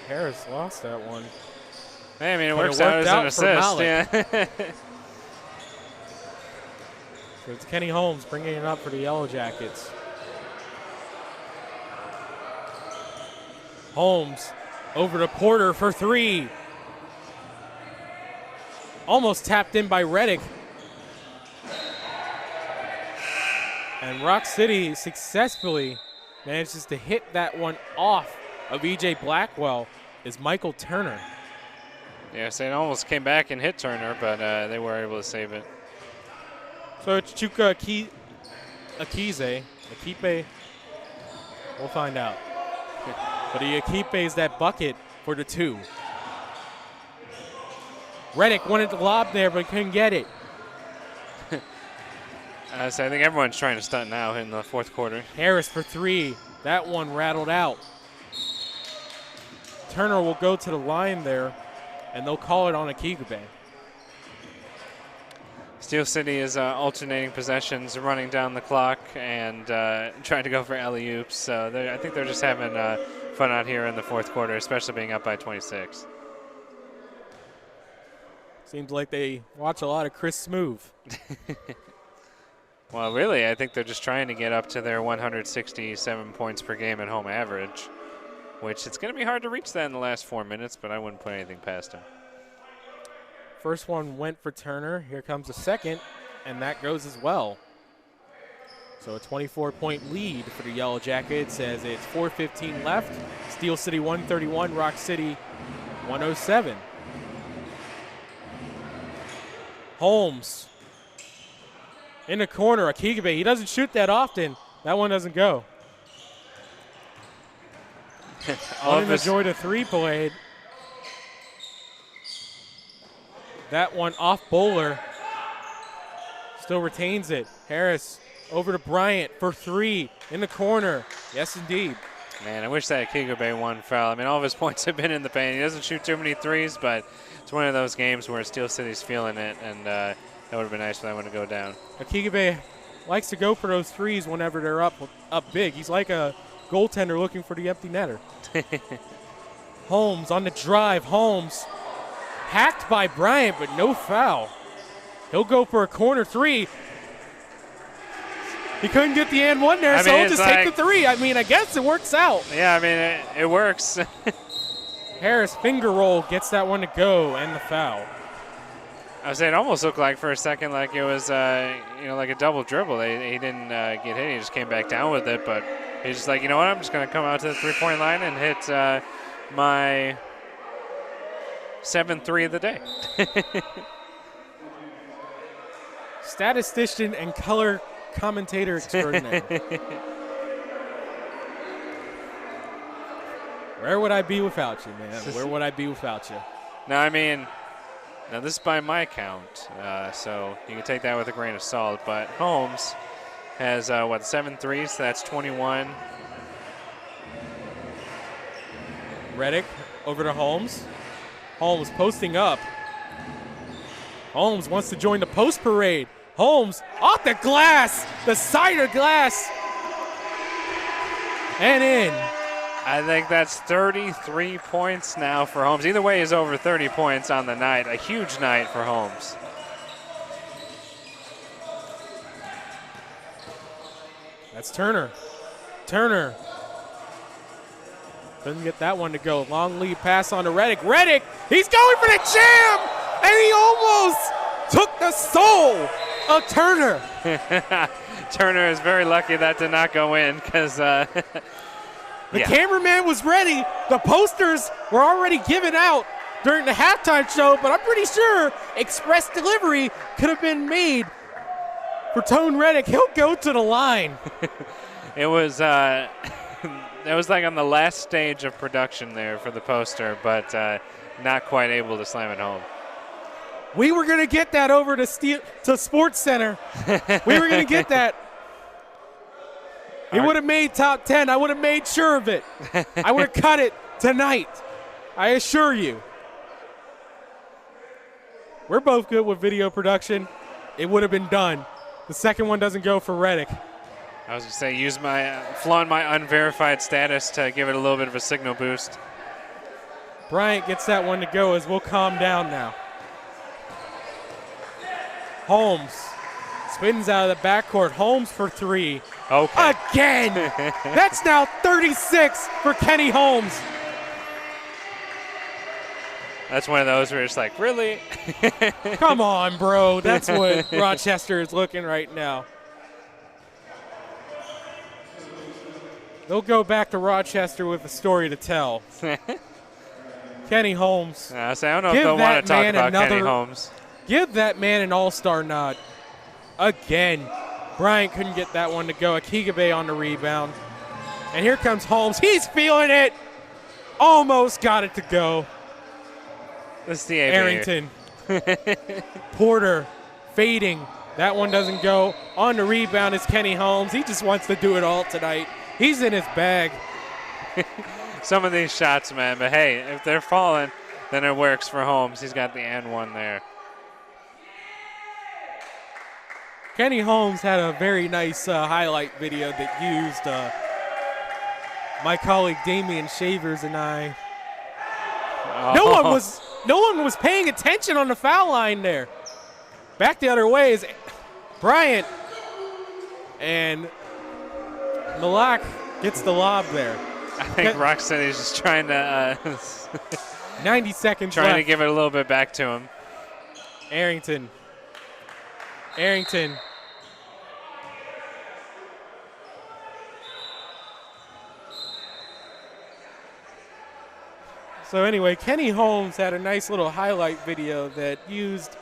Harris lost that one. I mean, it But works out as an assist. Malak. Yeah. So it's Kenny Holmes bringing it up for the Yellow Jackets. Holmes over to Porter for three. Almost tapped in by Reddick. And Rock City successfully manages to hit that one off of E.J. Blackwell is Michael Turner. Yes, it almost came back and hit Turner, but they were able to save it. So it's Chuka Akize. Akipe, we'll find out. But the Akipe is that bucket for the two. Reddick wanted to lob there, but couldn't get it. So I think everyone's trying to stunt now in the fourth quarter. Harris for three. That one rattled out. Turner will go to the line there and they'll call it on Akigbe. Steel City is alternating possessions, running down the clock, and trying to go for alley-oops. So I think they're just having fun out here in the fourth quarter, especially being up by 26. Seems like they watch a lot of Chris Smoove. Well, really, I think they're just trying to get up to their 167 points per game at home average, which it's going to be hard to reach that in the last 4 minutes, but I wouldn't put anything past them. First one went for Turner. Here comes the second, and that goes as well. So a 24-point lead for the Yellow Jackets as it's 4:15 left. Steel City 131, Rock City 107. Holmes in the corner. Akigbe, he doesn't shoot that often. That one doesn't go. On the joy to three played. That one off Bowler. Still retains it. Harris over to Bryant for three in the corner. Yes, indeed. Man, I wish that Akigbe one fell. I mean, all of his points have been in the paint. He doesn't shoot too many threes, but it's one of those games where Steel City's feeling it, and that would have been nice for that one to go down. Akigbe likes to go for those threes whenever they're up big. He's like a goaltender looking for the empty netter. Holmes on the drive. Holmes hacked by Bryant, but no foul. He'll go for a corner three. He couldn't get the and one there, so he'll just take the three. I mean, I guess it works out. Yeah, I mean, it works. Harris finger roll gets that one to go and the foul. I was saying it almost looked like for a second like it was, like a double dribble. He didn't get hit. He just came back down with it, but he's just like, you know what? I'm just going to come out to the three-point line and hit my 7th three of the day. Statistician and color commentator extraordinaire. Where would I be without you, man? Where would I be without you? No, I mean, now this is by my count, so you can take that with a grain of salt. But Holmes has, 7 threes, so that's 21. Reddick over to Holmes. Holmes posting up. Holmes wants to join the post parade. Holmes off the glass, the cider glass, and in. I think that's 33 points now for Holmes. Either way, he's over 30 points on the night. A huge night for Holmes. That's Turner. Turner couldn't get that one to go. Long lead pass on to Reddick. Reddick, he's going for the jam, and he almost took the soul of Turner. Turner is very lucky that did not go in because the cameraman was ready. The posters were already given out during the halftime show, but I'm pretty sure express delivery could have been made for Tone Reddick. He'll go to the line. It was it was like on the last stage of production there for the poster, but not quite able to slam it home. We were going to get that over to Sports Center. We were going to get that. It would have made top 10. I would have made sure of it. I would have cut it tonight. I assure you. We're both good with video production. It would have been done. The second one doesn't go for Reddick. I was going to say, flaunt my unverified status to give it a little bit of a signal boost. Bryant gets that one to go as we'll calm down now. Holmes spins out of the backcourt. Holmes for three. Okay. Again! That's now 36 for Kenny Holmes. That's one of those where it's like, really? Come on, bro. That's what Rochester is looking right now. They'll go back to Rochester with a story to tell. Kenny Holmes. I don't know if they'll want to talk about Kenny Holmes. Give that man an all-star nod. Again, Bryant couldn't get that one to go. Akigbe on the rebound. And here comes Holmes. He's feeling it. Almost got it to go. This is the Arrington. Porter fading. That one doesn't go. On the rebound is Kenny Holmes. He just wants to do it all tonight. He's in his bag. Some of these shots, man. But, hey, if they're falling, then it works for Holmes. He's got the and one there. Kenny Holmes had a very nice highlight video that used my colleague Damian Shavers and I. Oh. No one was paying attention on the foul line there. Back the other way is Bryant, and Malak gets the lob there. I think Rock City is just trying to 90 seconds trying left. to give it a little bit back to him. Arrington. So anyway, Kenny Holmes had a nice little highlight video that used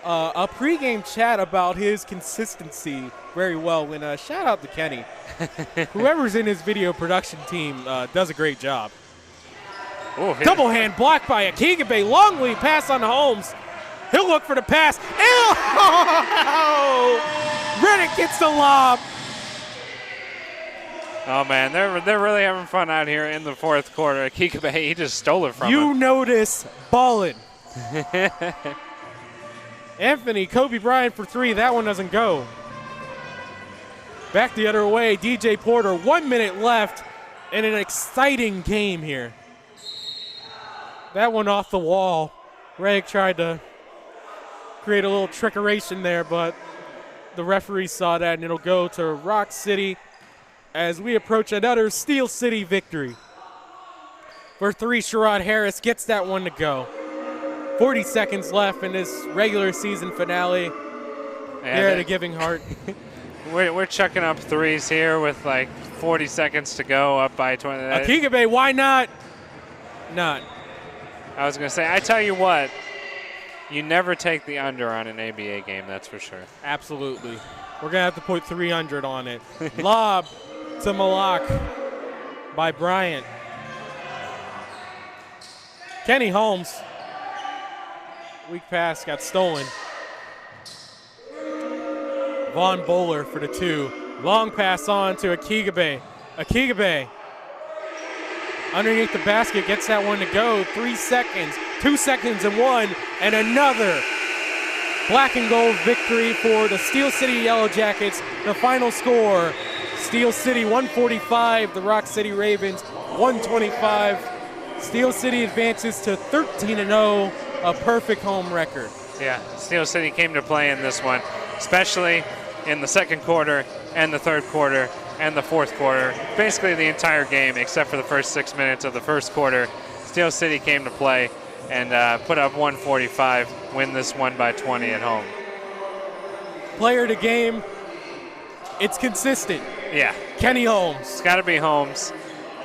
a pregame chat about his consistency very well. And shout out to Kenny. Whoever's in his video production team does a great job. Ooh, Double hand blocked by Akigabe. Long lead pass on Holmes. He'll look for the pass. Reddick gets the lob. Oh man, they're really having fun out here in the fourth quarter. Akigabe, he just stole it from him. You notice ballin'. Anthony, Kobe Bryant for three. That one doesn't go. Back the other way, DJ Porter. 1 minute left in an exciting game here. That one off the wall. Reddick tried to create a little trickeration there, but the referee saw that, and it'll go to Rock City as we approach another Steel City victory. For three, Sherrod Harris gets that one to go. 40 seconds left in this regular season finale here at a Giving Heart. We're chucking up threes here with like 40 seconds to go, up by 20. Akigabe, why not? Not. I was going to say, I tell you what, you never take the under on an ABA game, that's for sure. Absolutely. We're going to have to put 300 on it. Lob to Malak by Bryant. Kenny Holmes. Weak pass got stolen. Vaughn Bowler for the two. Long pass on to Akigabe. Akigabe underneath the basket gets that one to go. 3 seconds, 2 seconds and one, and another black and gold victory for the Steel City Yellow Jackets. The final score, Steel City 145, the Rock City Ravens 125. Steel City advances to 13-0, a perfect home record. Yeah, Steel City came to play in this one, especially in the second quarter and the third quarter and the fourth quarter. Basically the entire game except for the first 6 minutes of the first quarter. Steel City came to play and put up 145, win this one by 20 at home. Player of the game, it's consistent. Yeah. Kenny Holmes. It's got to be Holmes.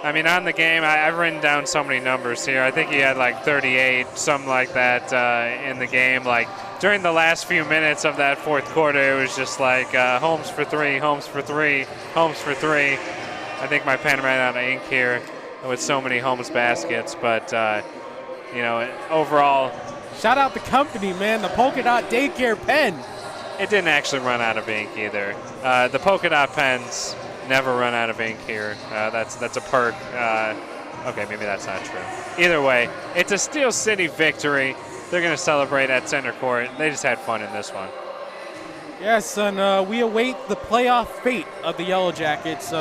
I mean, on the game, I've written down so many numbers here. I think he had like 38, something like that in the game. Like during the last few minutes of that fourth quarter, it was just like Holmes for three, Holmes for three, Holmes for three. I think my pen ran out of ink here with so many Holmes baskets, but you know, overall. Shout out the company, man, the Polka Dot Daycare pen. It didn't actually run out of ink either. The Polka Dot pens never run out of ink here. That's a perk. Okay, maybe that's not true. Either way, it's a Steel City victory. They're going to celebrate at center court. They just had fun in this one. Yes, and we await the playoff fate of the Yellow Jackets.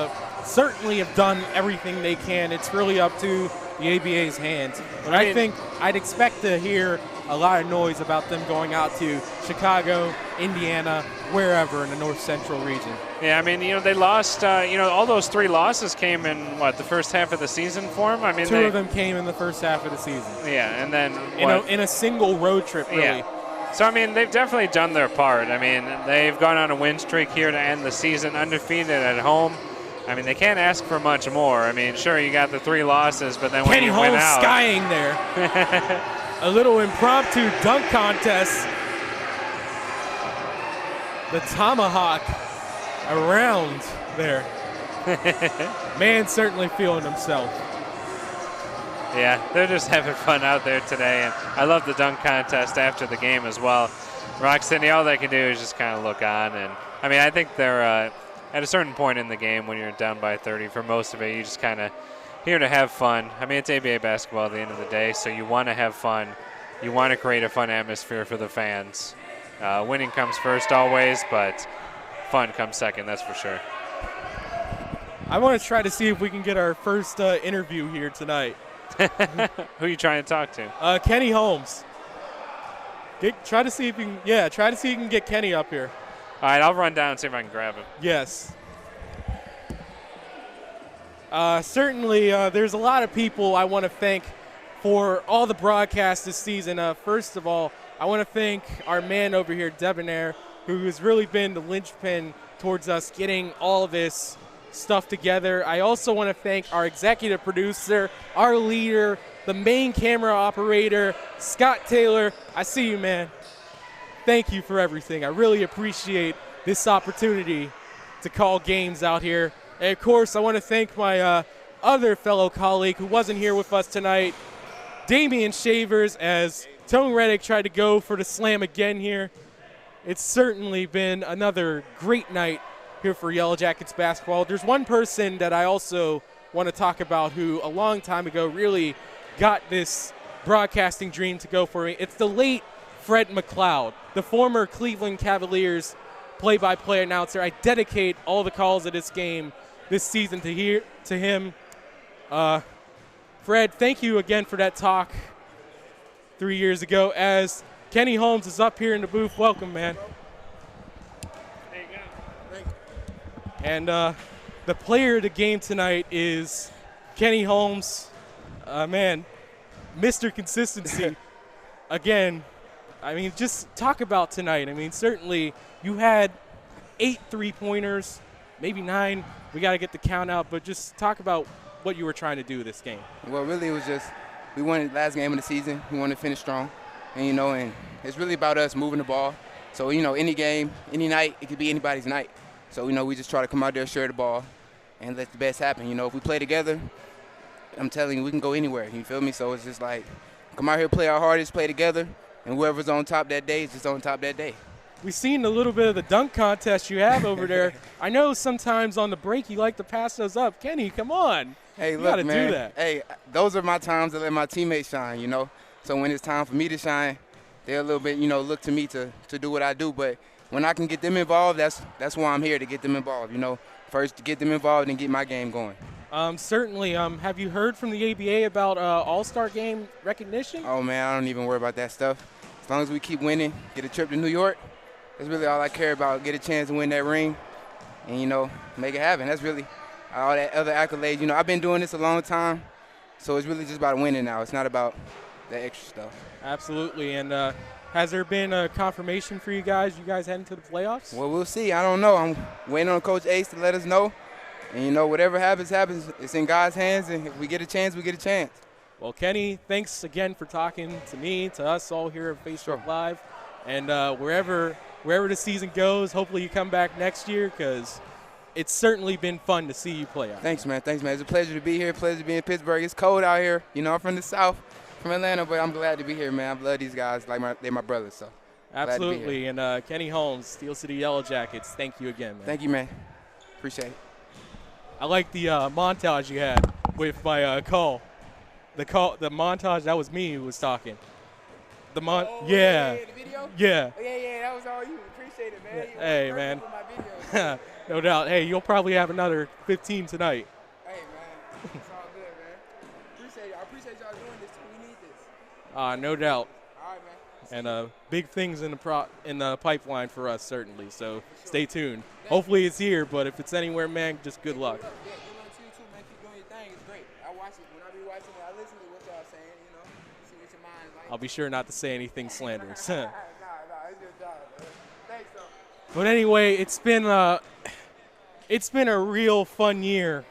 Certainly have done everything they can. It's really up to the ABA's hands. But I think I'd expect to hear a lot of noise about them going out to Chicago, Indiana, wherever in the North Central region. Yeah, I mean, you know, they lost, you know, all those three losses came in, what, the first half of the season for them? I mean, Two of them came in the first half of the season. Yeah, and then in a single road trip, really. Yeah. So, I mean, they've definitely done their part. I mean, they've gone on a win streak here to end the season, undefeated at home. I mean, they can't ask for much more. I mean, sure, you got the three losses, but then when Kenny you Holmes win out. skying there. A little impromptu dunk contest. The tomahawk around there. Man certainly feeling himself. Yeah, they're just having fun out there today, and I love the dunk contest after the game as well. Rock City, all they can do is just kind of look on, and I mean, I think they're at a certain point in the game when you're down by 30, for most of it, you just kind of here to have fun. I mean, it's ABA basketball at the end of the day, so you want to have fun. You want to create a fun atmosphere for the fans. Winning comes first always, but fun comes second, that's for sure. I want to try to see if we can get our first interview here tonight. Who are you trying to talk to? Kenny Holmes. Try to see if you can get Kenny up here. All right, I'll run down and see if I can grab him. Yes. Certainly, there's a lot of people I want to thank for all the broadcasts this season. First of all, I want to thank our man over here, Debonair, who has really been the linchpin towards us getting all of this stuff together. I also want to thank our executive producer, our leader, the main camera operator, Scott Taylor. I see you, man. Thank you for everything. I really appreciate this opportunity to call games out here. And, of course, I want to thank my other fellow colleague who wasn't here with us tonight, Damian Shavers, as Tone Reddick tried to go for the slam again here. It's certainly been another great night here for Yellow Jackets basketball. There's one person that I also want to talk about who a long time ago really got this broadcasting dream to go for me. It's the late Fred McLeod, the former Cleveland Cavaliers play-by-play announcer. I dedicate all the calls of this game this season to him. Fred, thank you again for that talk 3 years ago. As Kenny Holmes is up here in the booth, welcome, man. There you go. Thank you. And the player of the game tonight is Kenny Holmes. Man, Mr. Consistency. Again, I mean, just talk about tonight. I mean, certainly you had 8 3-pointers, maybe 9. We got to get the count out, but just talk about what you were trying to do this game. Well, really, it was just we won the last game of the season. We wanted to finish strong, and it's really about us moving the ball. So any game, any night, it could be anybody's night. So we just try to come out there, share the ball, and let the best happen. If we play together, I'm telling you, we can go anywhere. You feel me? So it's just like come out here, play our hardest, play together, and whoever's on top that day is just on top that day. We've seen a little bit of the dunk contest you have over there. I know sometimes on the break you like to pass those up. Kenny, come on. Hey, you look, gotta man. do that. Hey, those are my times to let my teammates shine, So when it's time for me to shine, they're a little bit, look to me to do what I do. But when I can get them involved, that's why I'm here, to get them involved, First to get them involved and get my game going. Certainly. Have you heard from the ABA about All-Star Game recognition? Oh, man, I don't even worry about that stuff. As long as we keep winning, get a trip to New York, that's really all I care about, get a chance to win that ring and, make it happen. That's really all that other accolades. I've been doing this a long time, so it's really just about winning now. It's not about the extra stuff. Absolutely. And has there been a confirmation for you guys heading to the playoffs? Well, we'll see. I don't know. I'm waiting on Coach Ace to let us know. And, whatever happens, happens. It's in God's hands, and if we get a chance, we get a chance. Well, Kenny, thanks again for talking to me, to us all here at Facebook Live. And wherever the season goes, hopefully you come back next year, because it's certainly been fun to see you play out. Thanks, man. It's a pleasure to be here. Pleasure to be in Pittsburgh. It's cold out here. I'm from the South, from Atlanta, but I'm glad to be here, man. I love these guys they're my brothers. So absolutely. And Kenny Holmes, Steel City Yellow Jackets, thank you again, man. Thank you, man. Appreciate it. I like the montage you had with my call. The montage, that was me who was talking. The video? Yeah. Oh, yeah, that was all you. Appreciate it, man. Hey, man. My videos. No doubt. Hey, you'll probably have another 15 tonight. Hey, man. It's all good, man. I appreciate y'all doing this. We need this. No doubt. All right, man. And big things in the pipeline for us, certainly. So stay tuned. Hopefully it's here, but if it's anywhere, man, just good luck. Yeah, good luck to you, too, man. Keep doing your thing. It's great. I watch it. When I be watching it, I listen to what y'all saying, see what your mind's like. I'll be sure not to say anything slanderous. Nah, it's your job, man. Thanks, though. But anyway, it's been a real fun year.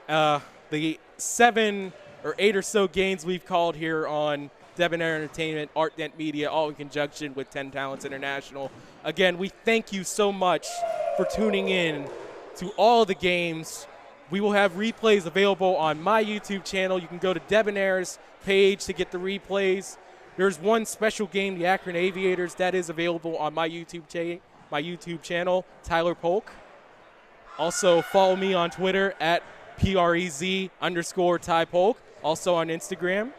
The 7 or 8 or so games we've called here on Debonair Entertainment, Art Dent Media, all in conjunction with 10 Talents International. Again, we thank you so much for tuning in to all the games. We will have replays available on my YouTube channel. You can go to Debonair's page to get the replays. There's one special game, the Akron Aviators, that is available on my YouTube channel, Tyler Polk. Also, follow me on Twitter at PREZ_Ty Polk, also on Instagram.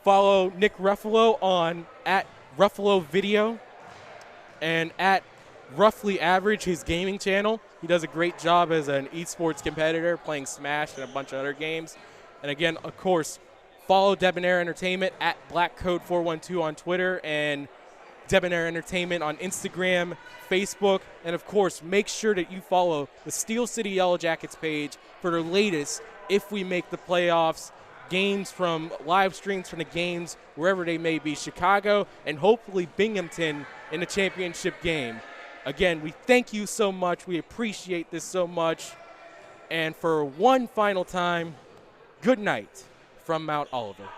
Follow Nick Ruffalo on @Ruffalo Video and @Roughly Average, his gaming channel. He does a great job as an esports competitor, playing Smash and a bunch of other games. And again, of course, follow Debonair Entertainment @BlackCode412 on Twitter and Debonair Entertainment on Instagram, Facebook, and of course, make sure that you follow the Steel City Yellow Jackets page for their latest, if we make the playoffs, games from live streams from the games, wherever they may be, Chicago and hopefully Binghamton in the championship game. Again, we thank you so much. We appreciate this so much. And for one final time, good night from Mount Oliver.